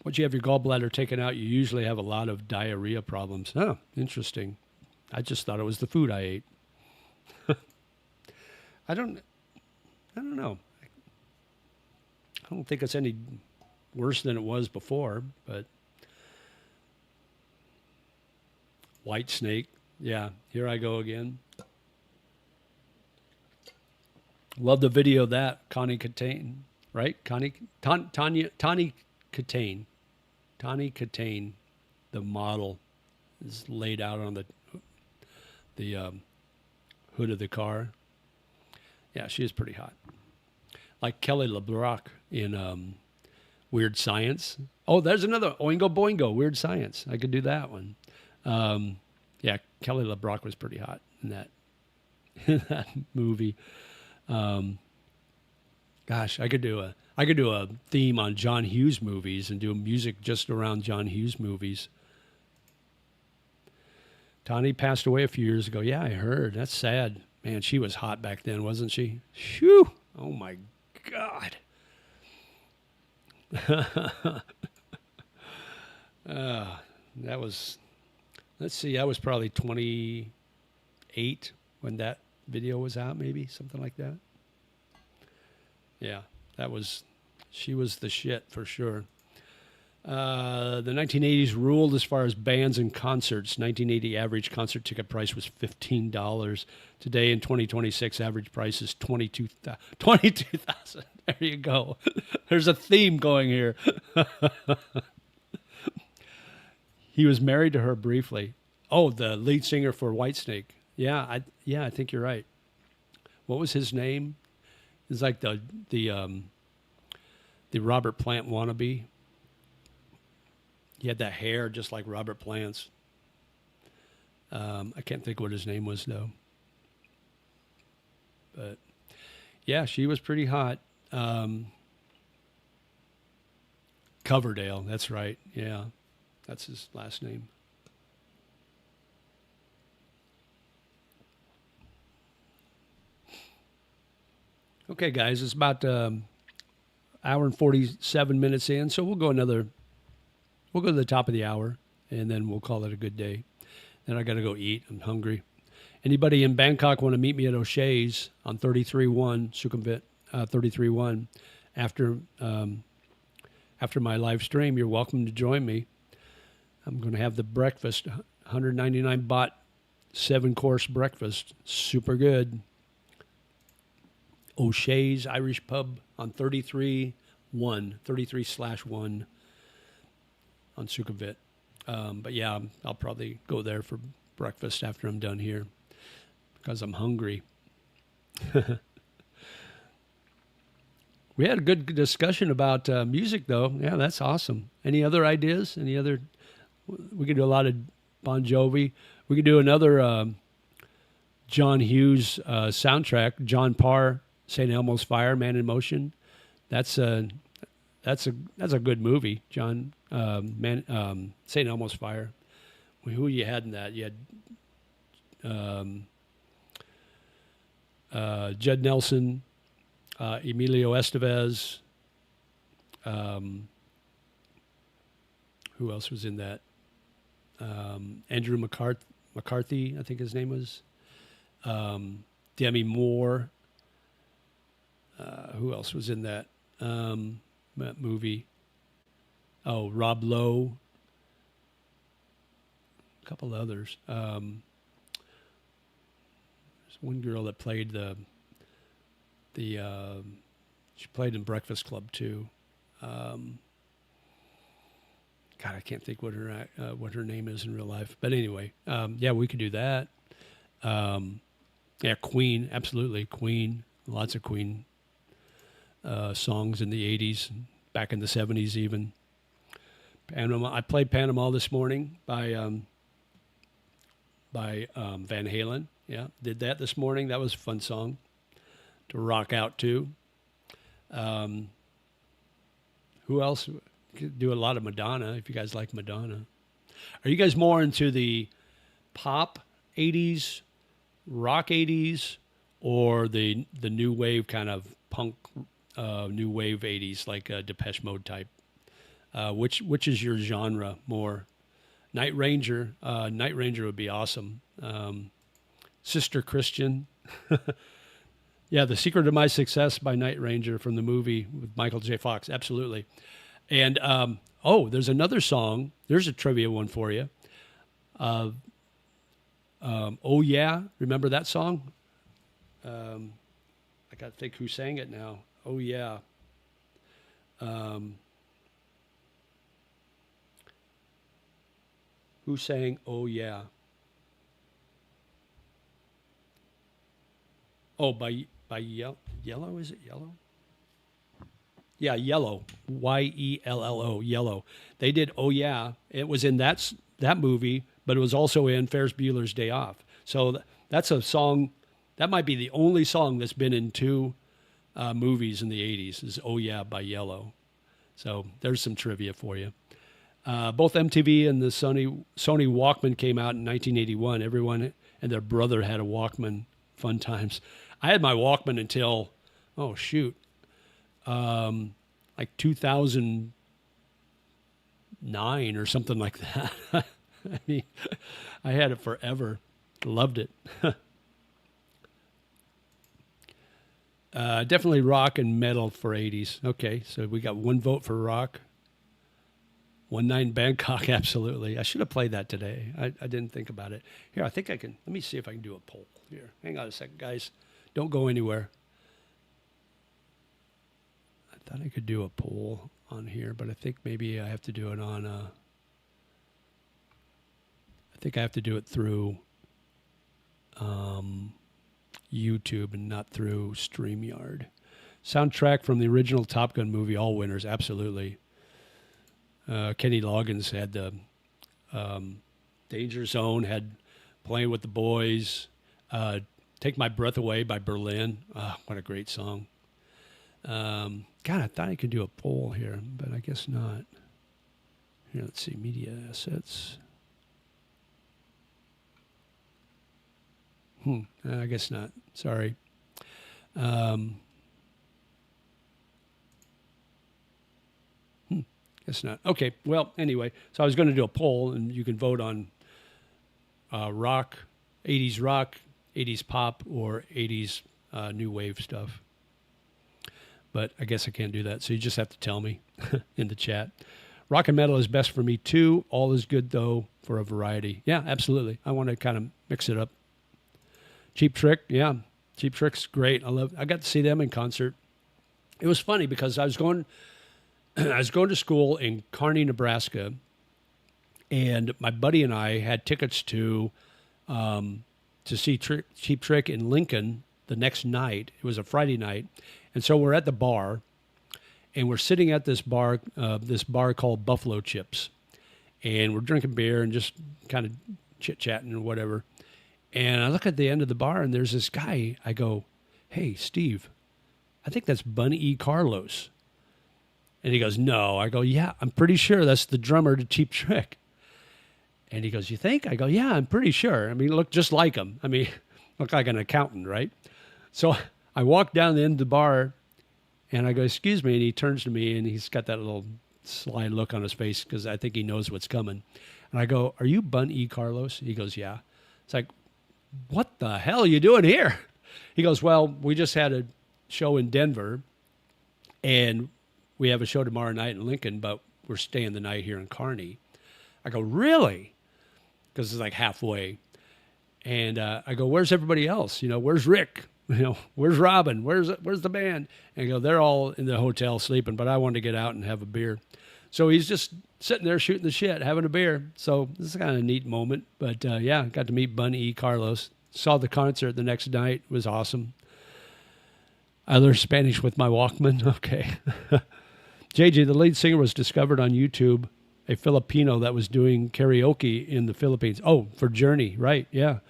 Once you have your gallbladder taken out, you usually have a lot of diarrhea problems. Oh, interesting. I just thought it was the food I ate. I don't know. I don't think it's any worse than it was before, but White Snake. Yeah, here I go again. Love the video of that. Connie Catane, right? Tawny Catane. Tawny Catane, the model, is laid out on the hood of the car. Yeah, she is pretty hot. Like Kelly LeBrock in Weird Science. Oh, there's another Oingo Boingo, Weird Science. I could do that one. Yeah, Kelly LeBrock was pretty hot in that movie. Gosh, I could do a theme on John Hughes movies and do music just around John Hughes movies. Tawny passed away a few years ago. Yeah, I heard. That's sad. Man, she was hot back then, wasn't she? Phew. Oh, my God. That was, let's see, I was probably 28 when that video was out, maybe, something like that. Yeah, she was the shit for sure. The 1980s ruled as far as bands and concerts. 1980 average concert ticket price was $15. Today in 2026, average price is $22,000. There you go. There's a theme going here. He was married to her briefly. Oh, the lead singer for Whitesnake. Yeah, I think you're right. What was his name? It's like the Robert Plant wannabe. He had that hair just like Robert Plant's. I can't think what his name was, though. But yeah, she was pretty hot. Coverdale, that's right. Yeah, that's his last name. Okay, guys, it's about hour and 47 minutes in, so we'll go to the top of the hour, and then we'll call it a good day. Then I got to go eat. I'm hungry. Anybody in Bangkok want to meet me at O'Shea's on 33-1 Sukhumvit 33-1 after after my live stream? You're welcome to join me. I'm going to have the breakfast, 199 baht, 7-course breakfast, super good. O'Shea's Irish Pub on 33/1 on Sukhumvit. But yeah, I'll probably go there for breakfast after I'm done here because I'm hungry. We had a good discussion about music, though. Yeah, that's awesome. Any other ideas? Any other? We could do a lot of Bon Jovi. We could do another John Hughes soundtrack. John Parr, St. Elmo's Fire, Man in Motion. That's a good movie. St. Elmo's Fire. Who you had in that? You had Judd Nelson, Emilio Estevez. Who else was in that? Andrew McCarthy, I think his name was. Demi Moore. Who else was in that movie? Oh, Rob Lowe. A couple others. There's one girl that played she played in Breakfast Club too. God, I can't think what her name is in real life. But anyway, yeah, we could do that. Yeah, Queen, absolutely, Queen. Lots of Queen songs in the 80s, back in the 70s even. Panama. I played Panama this morning by Van Halen. Yeah, did that this morning. That was a fun song to rock out to. Who else? Could do a lot of Madonna if you guys like Madonna. Are you guys more into the pop 80s, rock 80s, or the new wave kind of punk new wave 80s like Depeche Mode type? Which is your genre more? Night Ranger. Night Ranger would be awesome. Sister Christian. Yeah, The Secret of My Success by Night Ranger from the movie with Michael J. Fox. Absolutely. And, there's another song. There's a trivia one for you. Oh, Yeah. Remember that song? I got to think who sang it now. Oh, Yeah. Who sang Oh, Yeah? Oh, by Yellow, is it Yellow? Yeah, Yellow, Yello, Yellow. They did Oh Yeah. It was in that movie, but it was also in Ferris Bueller's Day Off. So that's a song, that might be the only song that's been in two movies in the 80s is Oh Yeah by Yellow. So there's some trivia for you. Both MTV and the Sony Walkman came out in 1981. Everyone and their brother had a Walkman. Fun times. I had my Walkman until, like 2009 or something like that. I mean, I had it forever. Loved it. Definitely rock and metal for 80s. Okay, so we got one vote for rock. 1-9 Bangkok, absolutely. I should have played that today. I didn't think about it. Here, I think I can. Let me see if I can do a poll here. Hang on a second, guys. Don't go anywhere. I thought I could do a poll on here, but I think maybe I have to do it on. I think I have to do it through YouTube and not through StreamYard. Soundtrack from the original Top Gun movie, all winners, absolutely. Kenny Loggins had the Danger Zone, had Playing with the Boys. Take My Breath Away by Berlin. Oh, what a great song. God, I thought I could do a poll here, but I guess not. Here, let's see, media assets. I guess not. Sorry. Guess not. Okay. Well, anyway, so I was going to do a poll, and you can vote on rock, 80s pop, or 80s new wave stuff. But I guess I can't do that, so you just have to tell me in the chat. Rock and metal is best for me too. All is good though for a variety. Yeah, absolutely. I want to kind of mix it up. Cheap Trick, yeah. Cheap Trick's great. I got to see them in concert. It was funny because I was going to school in Kearney, Nebraska, and my buddy and I had tickets to see Cheap Trick in Lincoln the next night. It was a Friday night, and so we're at the bar, and we're sitting at this bar called Buffalo Chips, and we're drinking beer and just kind of chit-chatting or whatever. And I look at the end of the bar, and there's this guy. I go, "Hey, Steve, I think that's Bunny E. Carlos." And he goes, "No." I go, "Yeah, I'm pretty sure that's the drummer to Cheap Trick." And he goes, "You think?" I go, "Yeah, I'm pretty sure. I mean, look just like him. I mean, look like an accountant, right?" So I walk down the end of the bar, and I go, "Excuse me." And he turns to me, and he's got that little sly look on his face because I think he knows what's coming. And I go, "Are you Bun E. Carlos?" He goes, "Yeah." It's like, "What the hell are you doing here?" He goes, "Well, we just had a show in Denver, and we have a show tomorrow night in Lincoln, but we're staying the night here in Kearney." I go, "Really?" Because it's like halfway. And I go, "Where's everybody else? Where's Rick? Where's Robin? Where's the band?" And I go, "They're all in the hotel sleeping, but I wanted to get out and have a beer." So he's just sitting there shooting the shit, having a beer. So this is kind of a neat moment. But yeah, got to meet Bunny E. Carlos. Saw the concert the next night. It was awesome. I learned Spanish with my Walkman. Okay. JJ, the lead singer, was discovered on YouTube, a Filipino that was doing karaoke in the Philippines. Oh, for Journey, right, yeah.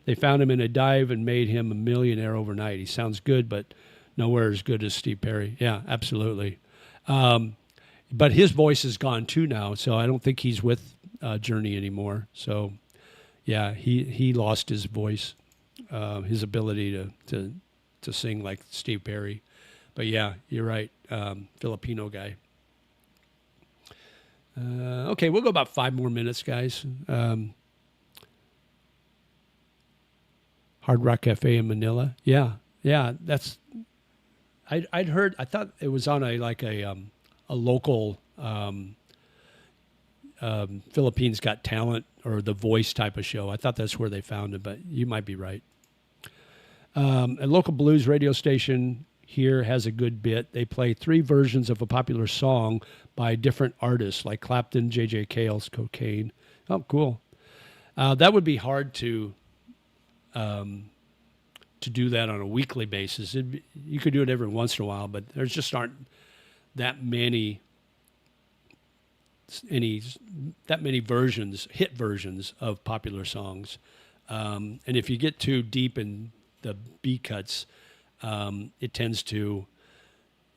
They found him in a dive and made him a millionaire overnight. He sounds good, but nowhere as good as Steve Perry. Yeah, absolutely. But his voice is gone too now, so I don't think he's with Journey anymore. So, yeah, he lost his voice, his ability to sing like Steve Perry. But yeah, you're right, Filipino guy. Okay, we'll go about 5 more minutes, guys. Hard Rock Cafe in Manila. Yeah, that's. I'd heard. I thought it was on a local Philippines Got Talent or The Voice type of show. I thought that's where they found it, but you might be right. A local blues radio station here has a good bit. They play 3 versions of a popular song by different artists, like Clapton, J.J. Cale's Cocaine. Oh, cool. That would be hard to do that on a weekly basis. You could do it every once in a while, but there's just aren't that many versions, hit versions of popular songs. And if you get too deep in the B cuts, it tends to,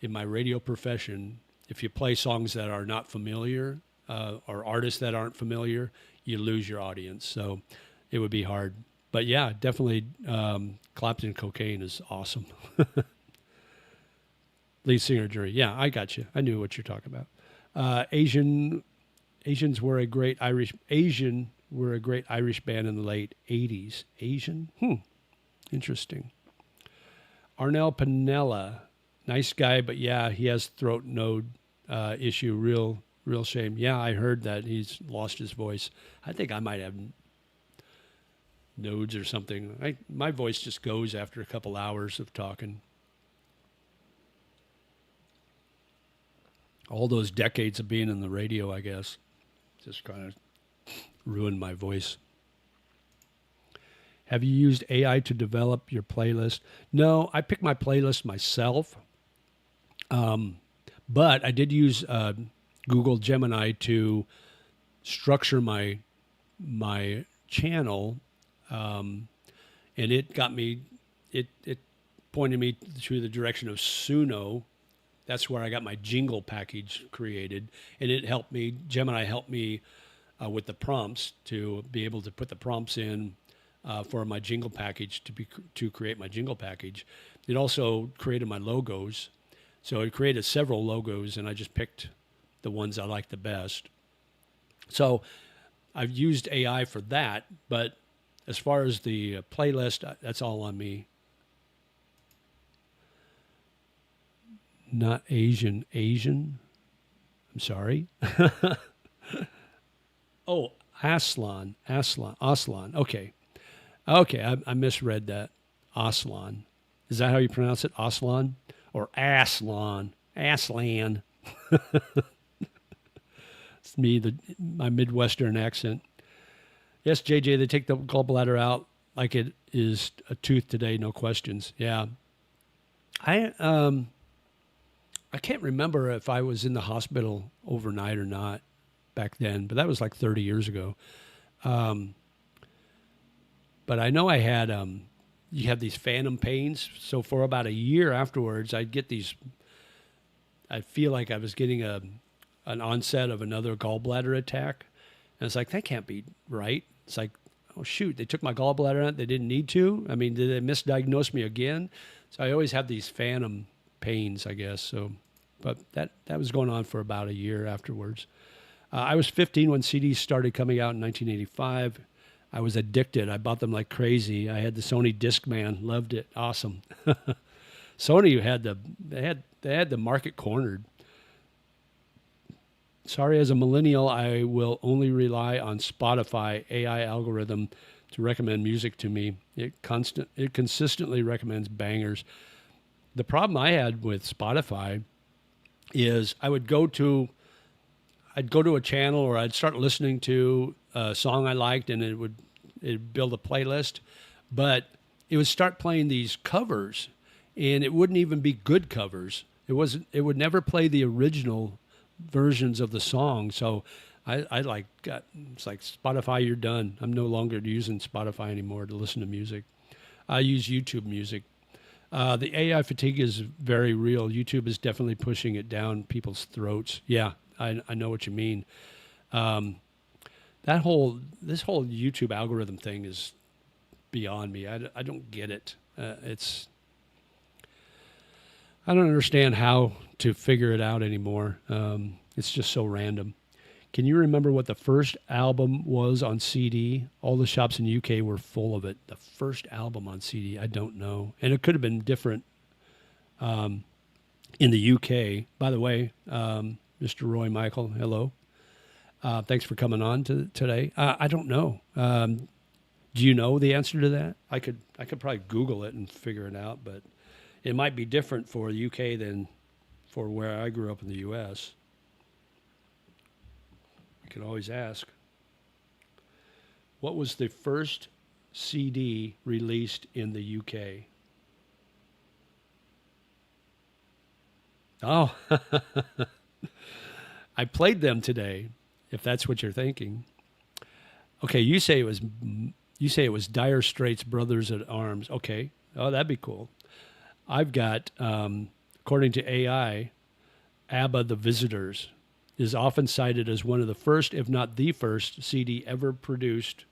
in my radio profession, if you play songs that are not familiar or artists that aren't familiar, you lose your audience. So it would be hard. But yeah, definitely Clapton Cocaine is awesome. Lead singer Jury. Yeah, I got you. I knew what you're talking about. Asians were a great Irish band in the late 80s. Asian? Interesting. Arnel Pinella. Nice guy, but yeah, he has throat node issue. Real shame. Yeah, I heard that he's lost his voice. I think I might have nodes or something. My voice just goes after a couple hours of talking. All those decades of being in the radio, I guess, just kind of ruined my voice. Have you used AI to develop your playlist? No, I pick my playlist myself. But I did use Google Gemini to structure my channel, and it got me it pointed me to the direction of Suno. That's where I got my jingle package created, and it helped me. Gemini helped me with the prompts to be able to put the prompts in for my jingle package to create my jingle package. It also created my logos, so it created several logos, and I just picked the ones I like the best. So I've used AI for that, but as far as the playlist, that's all on me. Not Asian. Asian? I'm sorry. Oh, Aslan. Aslan. Okay. Okay, I misread that. Aslan. Is that how you pronounce it? Aslan? Or Aslan? Aslan. It's me, my Midwestern accent. Yes, JJ, they take the gallbladder out like it is a tooth today, no questions. Yeah. I can't remember if I was in the hospital overnight or not back then, but that was like 30 years ago. But I know I had, you have these phantom pains. So for about a year afterwards, I'd get these, I feel like I was getting an onset of another gallbladder attack. And it's like, that can't be right. It's like, oh, shoot, they took my gallbladder out. They didn't need to. I mean, did they misdiagnose me again? So I always have these phantom pains, I guess. So, but that was going on for about a year afterwards. I was 15 when CDs started coming out in 1985. I was addicted. I bought them like crazy. I had the Sony Discman, loved it, awesome. Sony had the market cornered. Sorry, as a millennial, I will only rely on Spotify AI algorithm to recommend music to me. It consistently recommends bangers. The problem I had with Spotify is I'd go to a channel, or I'd start listening to a song I liked, and it'd build a playlist, but it would start playing these covers, and it wouldn't even be good covers. It would never play the original versions of the song. So it's like, Spotify, you're done. I'm no longer using Spotify anymore to listen to music. I use YouTube Music. The AI fatigue is very real. YouTube is definitely pushing it down people's throats. Yeah, I know what you mean. This whole YouTube algorithm thing is beyond me. I don't get it. I don't understand how to figure it out anymore. It's just so random. Can you remember what the first album was on CD? All the shops in the UK were full of it. The first album on CD, I don't know. And it could have been different in the UK. By the way, Mr. Roy Michael, hello. Thanks for coming on today. I don't know. Do you know the answer to that? I could probably Google it and figure it out, but it might be different for the UK than for where I grew up in the US. I can always ask. What was the first CD released in the UK? Oh, I played them today, if that's what you're thinking. Okay, you say it was Dire Straits Brothers at Arms. Okay. Oh, that'd be cool. I've got, according to AI, ABBA The Visitors is often cited as one of the first, if not the first, CD ever pressed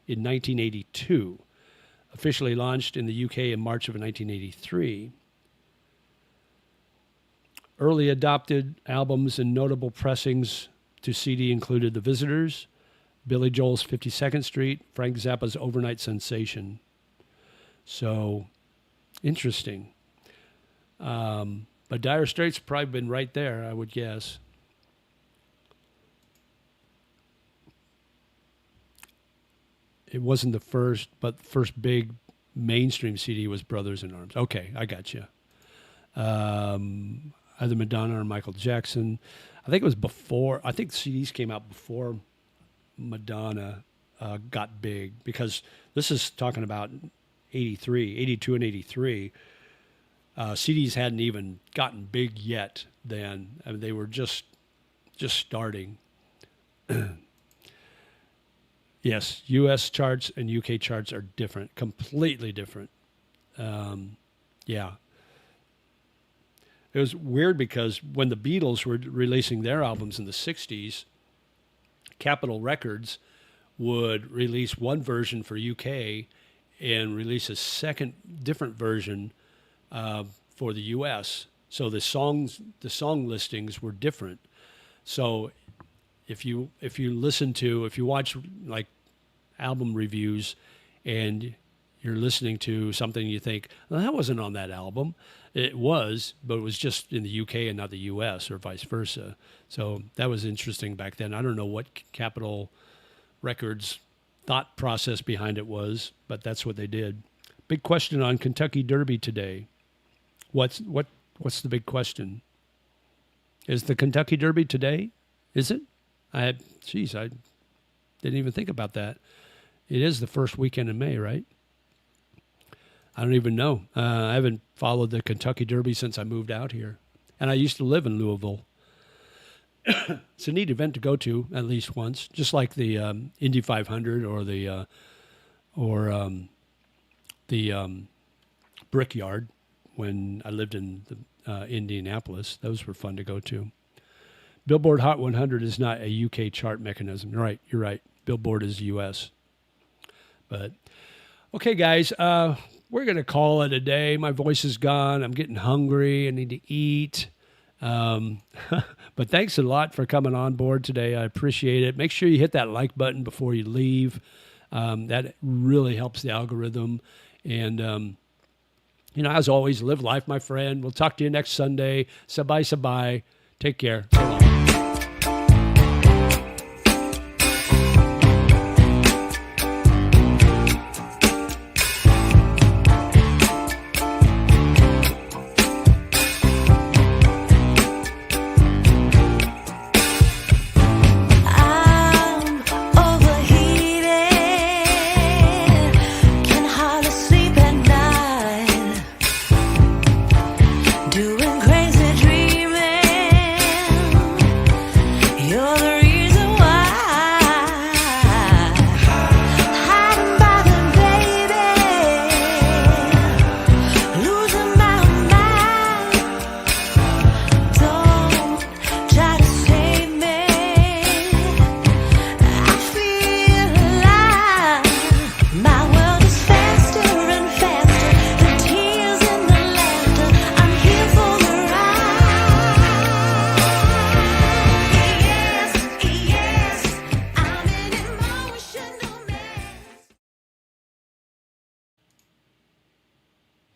in 1982, officially launched in the UK in March of 1983. Early adopted albums and notable pressings to CD included The Visitors, Billy Joel's 52nd Street, Frank Zappa's Overnight Sensation. So, interesting. But Dire Straits probably been right there, I would guess. It wasn't the first, but the first big mainstream CD was Brothers in Arms. Okay, I got you. Either Madonna or Michael Jackson. I think it was before. I think CDs came out before Madonna got big, because this is talking about 82 and 83. CDs hadn't even gotten big yet then. I mean, they were just starting. Yes, U.S. charts and U.K. charts are different, completely different. Yeah. It was weird because when the Beatles were releasing their albums in the 60s, Capitol Records would release one version for UK and release a second different version for the US. So the song listings were different. So if you watch like album reviews and you're listening to something you think, well, that wasn't on that album. It was, but it was just in the UK and not the US or vice versa. So that was interesting back then. I don't know what Capitol Records thought process behind it was, but that's what they did. Big question on Kentucky Derby today. What's the big question? Is the Kentucky Derby today? Is it? I didn't even think about that. It is the first weekend in May, right? I don't even know. I haven't followed the Kentucky Derby since I moved out here. And I used to live in Louisville. It's a neat event to go to at least once, just like the Indy 500 or the Brickyard when I lived in Indianapolis. Those were fun to go to. Billboard Hot 100 is not a UK chart mechanism. Right, you're right. Billboard is US. But, okay, guys, we're going to call it a day. My voice is gone. I'm getting hungry. I need to eat. But thanks a lot for coming on board today. I appreciate it. Make sure you hit that like button before you leave. That really helps the algorithm. And, as always, live life, my friend. We'll talk to you next Sunday. Sabai, sabai. Take care.